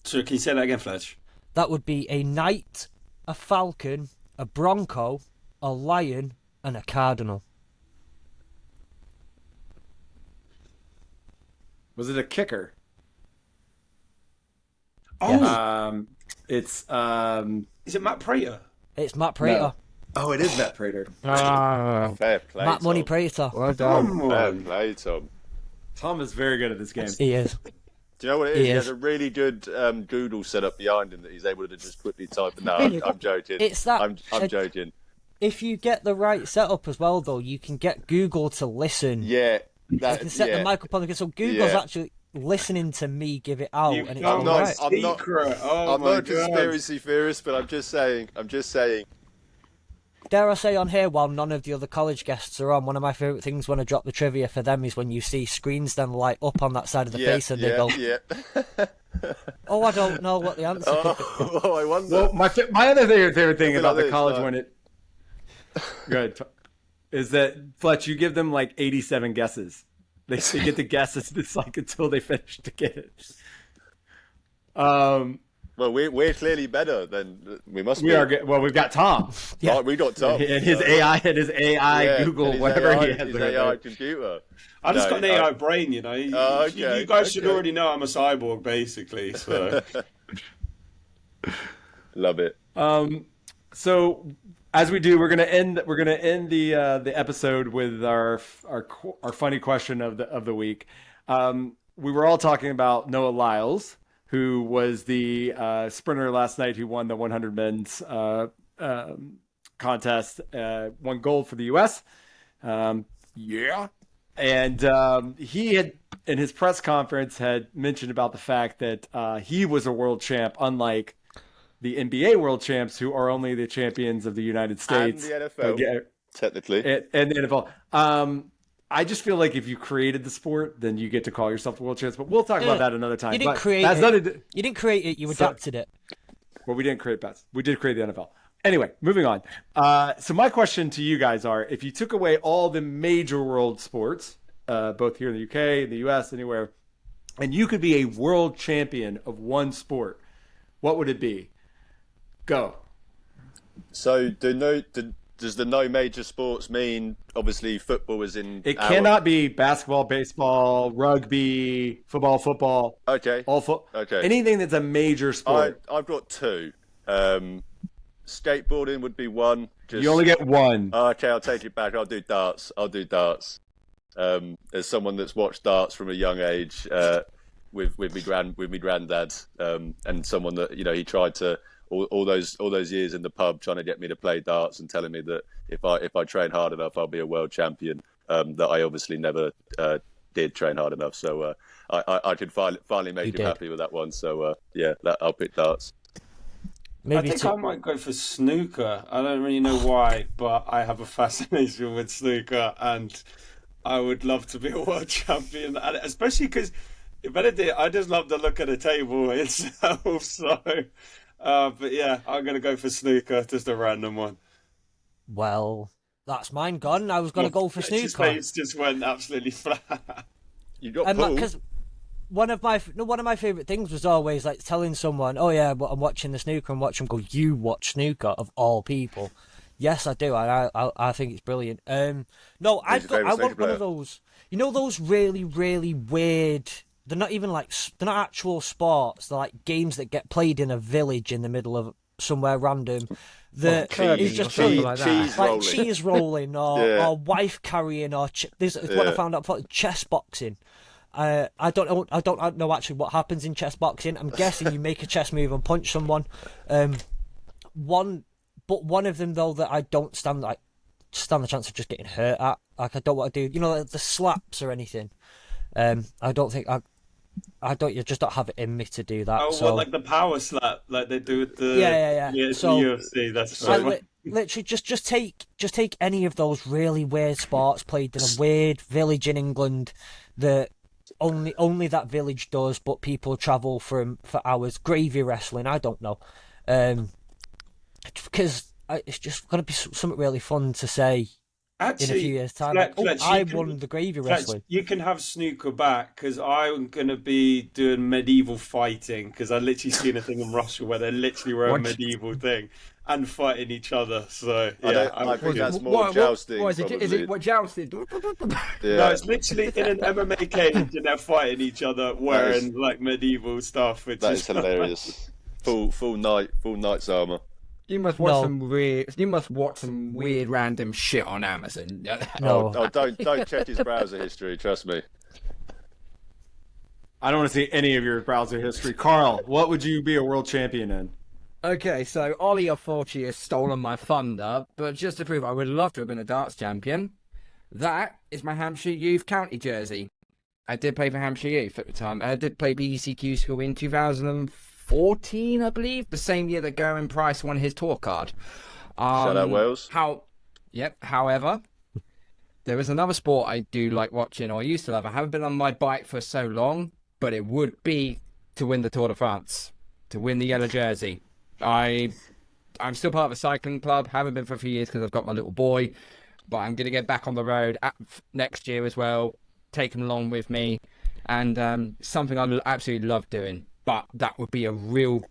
So can you say that again, Fletch? That would be a Knight, a Falcon, a Bronco, a Lion, and a Cardinal. Was it a kicker? Oh, it's is it Matt Prater? It's Matt Prater. No. Oh, it is Matt Prater. Fair play, Matt Tom. Money Prater. Well done. Fair play, Tom. Tom is very good at this game. He is. Do you know what it is? He has a really good Google set up behind him that he's able to just quickly type. No, I'm joking. It's that. I'm joking. If you get the right setup as well, though, you can get Google to listen. Yeah. You can set the mic up on the... So Google's actually listening to me give it out. I'm not a conspiracy theorist, but I'm just saying dare I say on here, while none of the other college guests are on, one of my favourite things when I drop the trivia for them is when you see screens then light up on that side of the face and they go, oh, I don't know what the answer could be. Oh, I wonder. Well, my other favorite thing about like the college like... one good is that Fletch, you give them like 87 guesses. They get the guesses. It's like until they finish to get it. Well, we're clearly better than we must be. We are. Well, we've got Tom. Yeah, we got Tom. And his AI, Google, whatever he has. His AI computer. I've just got an AI brain, you know. You guys should already know I'm a cyborg, basically. So. Love it. So as we do, we're gonna end the episode with our funny question of the week. We were all talking about Noah Lyles, who was the sprinter last night who won the 100 men's contest, won gold for the U.S. And he had, in his press conference, had mentioned about the fact that he was a world champ, unlike the NBA world champs, who are only the champions of the United States. And the NFL, technically. And the NFL. I just feel like if you created the sport, then you get to call yourself the world champs. But we'll talk about that another time. You didn't create it. You didn't create it. You adapted it. Well, we didn't create bets. We did create the NFL. Anyway, moving on. So my question to you guys are, if you took away all the major world sports, both here in the UK, in the US, anywhere, and you could be a world champion of one sport, what would it be? Go. So does the no major sports mean obviously football is in? It cannot be basketball, baseball, rugby, football. Okay. Okay. Anything that's a major sport. I've got two. Skateboarding would be one. You only get one. Okay, I'll take it back. I'll do darts. As someone that's watched darts from a young age, with my granddad, and someone that he tried to. All those years in the pub trying to get me to play darts and telling me that if I train hard enough I'll be a world champion, that I obviously never did train hard enough, so I could finally make him happy with that one, so I'll pick darts. I think I might go for snooker. I don't really know why, but I have a fascination with snooker and I would love to be a world champion, and especially because I just love the look of the table itself, so but yeah, I'm going to go for snooker, just a random one. Well, that's mine gone. I was going to go for snooker. His face just went absolutely flat. You got pulled. Because one of my favourite things was always like telling someone, oh yeah, I'm watching the snooker, and watch them go, you watch snooker, of all people. Yes, I do. I think it's brilliant. No, I want one of those. You know those really, really weird... They're not actual sports. They're like games that get played in a village in the middle of somewhere random. Cheese rolling or wife carrying or this is what I found out. Chess boxing. I don't know actually what happens in chess boxing. I'm guessing you make a chess move and punch someone. One of them though that I don't stand the chance of just getting hurt at. Like I don't want to do like the slaps or anything. I don't think you just don't have it in me to do that. Oh, so... like the power slap, like they do with the so, the UFC. That's right. Literally just take any of those really weird sports played in a weird village in England that only that village does, but people travel for hours. Gravy wrestling, I don't know, because it's just going to be something really fun to say. Actually, in a few years' time, Fletch, I won the gravy wrestling. Fletch, you can have snooker back because I'm going to be doing medieval fighting because I literally seen a thing in Russia where they literally were a medieval thing and fighting each other. So yeah, I think that's more jousting. What is it? Is it what jousting? No, it's literally in an MMA cage and they're fighting each other wearing like medieval stuff. Which is hilarious. Full knight's armor. You must watch some weird random shit on Amazon. No, don't check his browser history. Trust me. I don't want to see any of your browser history. Karl, what would you be a world champion in? Okay, so Oli, unfortunately, has stolen my thunder, but just to prove I would love to have been a darts champion, that is my Hampshire Youth County jersey. I did play for Hampshire Youth at the time. I did play BECQ school in 2014, I believe, the same year that Gerwyn Price won his tour card. Shout out Wales. However, there is another sport I do like watching, or I used to love. I haven't been on my bike for so long, but it would be to win the Tour de France, to win the yellow jersey. I'm still part of a cycling club. Haven't been for a few years because I've got my little boy, but I'm going to get back on the road next year as well. Take him along with me, and something I absolutely love doing. But that would be a real,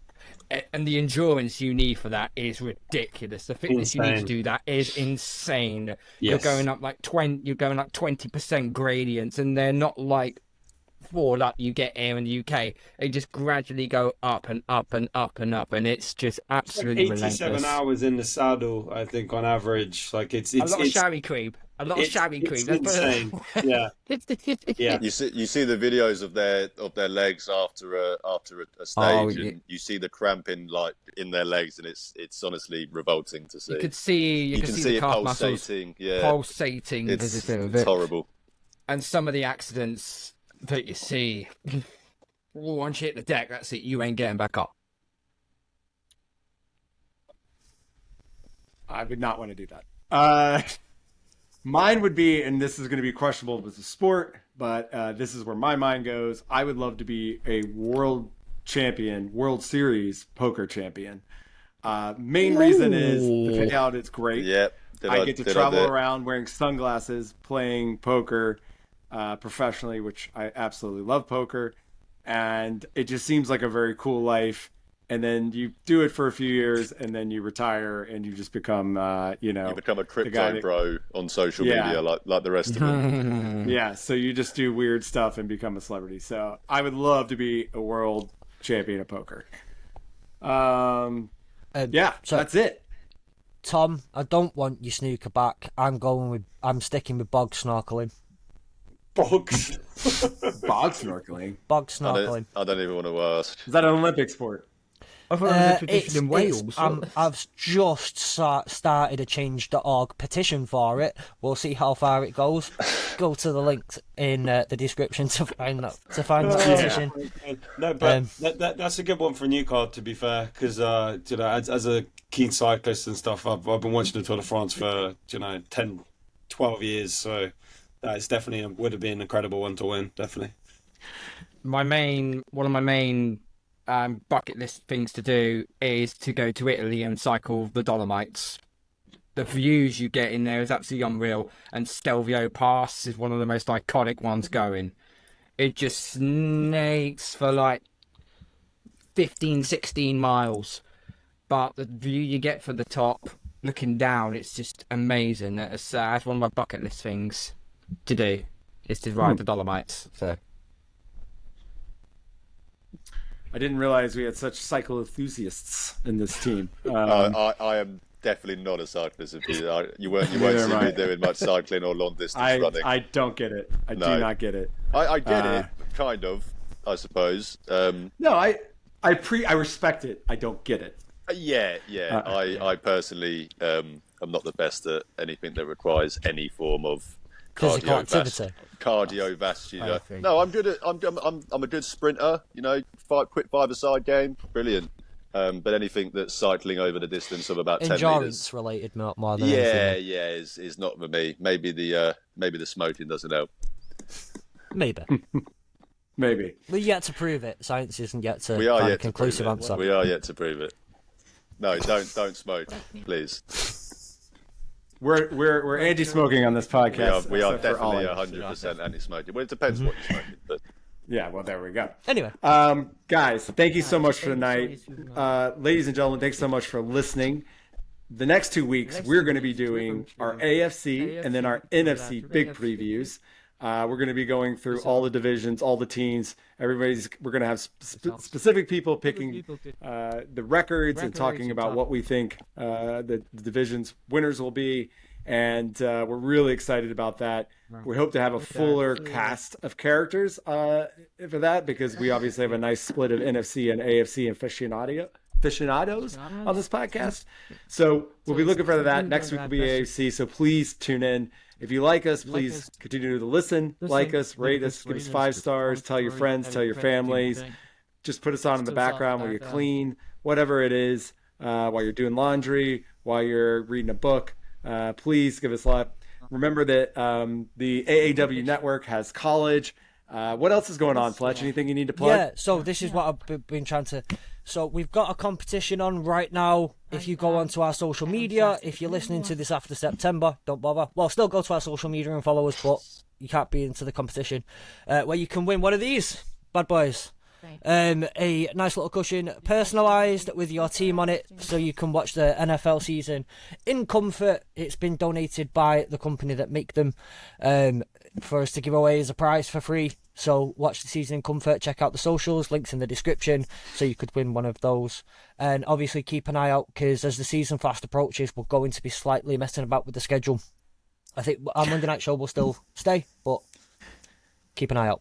and the endurance you need for that is ridiculous. The fitness you need to do that is insane. Yes. You're going up like 20% gradients, and they're not like like you get here in the UK. They just gradually go up and up and up and up, and it's just absolutely like 87 relentless. hours in the saddle, I think, on average. Like it's a lot of shabby cream. It's insane. Yeah. Yeah. You see the videos of their legs after a stage, and you see the cramping like in their legs, and it's honestly revolting to see. You can see the calf pulsating, pulsating. It's horrible. And some of the accidents that you see, once you hit the deck, that's it. You ain't getting back up. I would not want to do that. Mine would be, and this is going to be questionable with the sport, but this is where my mind goes. I would love to be a world series poker champion. Main reason is the payout is great. Yep. I get to travel around wearing sunglasses, playing poker professionally, which I absolutely love poker. And it just seems like a very cool life. And then you do it for a few years, and then you retire, and you just become, you become a crypto bro on social media, like the rest of them. Yeah, so you just do weird stuff and become a celebrity. So I would love to be a world champion of poker. So that's it. Tom, I don't want your snooker back. I'm sticking with bog snorkeling. Bog snorkeling? Bog snorkeling. I don't even want to ask. Is that an Olympic sport? I thought it was a tradition in Wales. I've just started a change.org petition for it. We'll see how far it goes. Go to the link in the description to find the petition. No, but that's a good one for a new card, to be fair, because as a keen cyclist and stuff, I've been watching the Tour de France for 10, 12 years, so that definitely would have been an incredible one to win. Definitely. One of my main bucket list things to do is to go to Italy and cycle the Dolomites. The views you get in there is absolutely unreal, and Stelvio Pass is one of the most iconic ones going. It just snakes for like 15, 16 miles, but the view you get from the top looking down, it's just amazing. That's one of my bucket list things to do, is to ride the Dolomites. So I didn't realize we had such cycle enthusiasts in this team. I am definitely not a cyclist. You won't see me doing much cycling or long distance running. I don't get it. I do not get it. I get it, kind of, I suppose. No, I respect it. I don't get it. I personally am not the best at anything that requires any form of cardiovascular. No, I'm good at. I'm a good sprinter. Quick 5-a-side game, brilliant. But anything that's cycling over the distance of about 10 meters, endurance related more than anything. is not for me. Maybe the smoking doesn't help. Maybe. Maybe. We're yet to prove it. Science isn't yet to find a conclusive answer. We are yet to prove it. No, don't smoke, please. We're anti-smoking on this podcast. We are definitely 100% anti-smoking. Well, it depends what you're smoking, but yeah. Well, there we go. Anyway, guys, thank you so much for tonight, ladies and gentlemen. Thanks so much for listening. The next 2 weeks, we're going to be doing our AFC and then our NFC big previews. We're going to be going through all the divisions, all the teams. We're going to have specific people picking the records and talking about what we think the division's winners will be. And we're really excited about that. We hope to have a fuller cast of characters for that, because we obviously have a nice split of NFC and AFC aficionados on this podcast. So we'll be looking for that. Next week will be AFC. So please tune in. If you like us, please continue to listen, like us, rate us, give us 5 stars, tell your friends, tell your families. Just put us on in the background while you clean, whatever it is. while you're doing laundry, while you're reading a book. Please give us love. Remember that the AAW network has college. What else is going on, Fletch? Anything you need to plug? Yeah, so this is what I've been trying to... So we've got a competition on right now. If you go onto our social media, if you're listening to this after September, don't bother. Well, still go to our social media and follow us, but you can't be into the competition. Where you can win one of these bad boys. A nice little cushion, personalised with your team on it, so you can watch the NFL season in comfort. It's been donated by the company that make them for us to give away as a prize for free. So watch the season in comfort, check out the socials, links in the description, so you could win one of those. And obviously keep an eye out, because as the season fast approaches, we're going to be slightly messing about with the schedule. I think our Monday night show will still stay, but keep an eye out.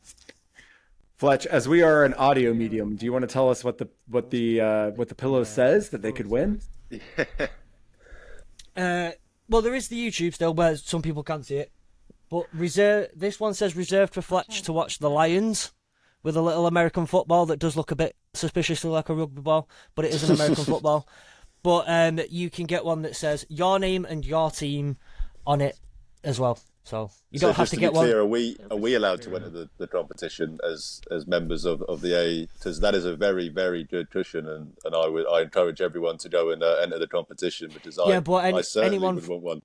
Fletch, as we are an audio medium, do you want to tell us what the pillow says that they could win? Well, there is the YouTube still, where some people can see it. But this one says reserved for Fletch to watch the Lions, with a little American football that does look a bit suspiciously like a rugby ball, but it is an American football. But you can get one that says your name and your team on it as well. So you don't have to get one. Are we allowed to enter the competition as members of the A? Because that is a very, very good cushion, and I encourage everyone to go and enter the competition, because I certainly would want one.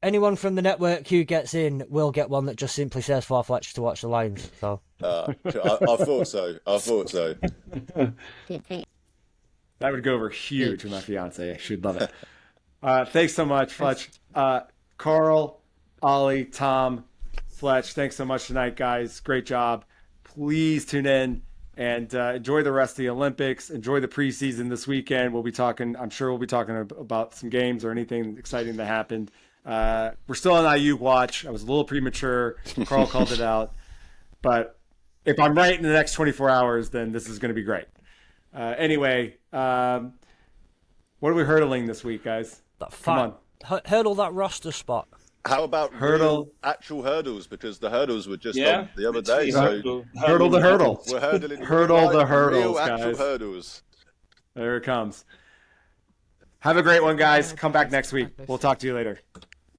Anyone from the network who gets in will get one that just simply says for Fletch to watch the Lions. So I thought so. That would go over huge with my fiance. She'd love it. Thanks so much, Fletch. Karl, Oli, Tom, Fletch, thanks so much tonight, guys. Great job. Please tune in and enjoy the rest of the Olympics. Enjoy the preseason this weekend. I'm sure we'll be talking about some games or anything exciting that happened. We're still on IU watch. I was a little premature. Karl called it out. But if I'm right in the next 24 hours, then this is going to be great. Anyway, what are we hurdling this week, guys? Come on. Hurdle that roster spot. How about actual hurdles? Because the hurdles were just on the other day. So hurdle the hurdle. We're hurdling the hurdles, real guys. Actual hurdles. There it comes. Have a great one, guys. Come back next week. We'll talk to you later.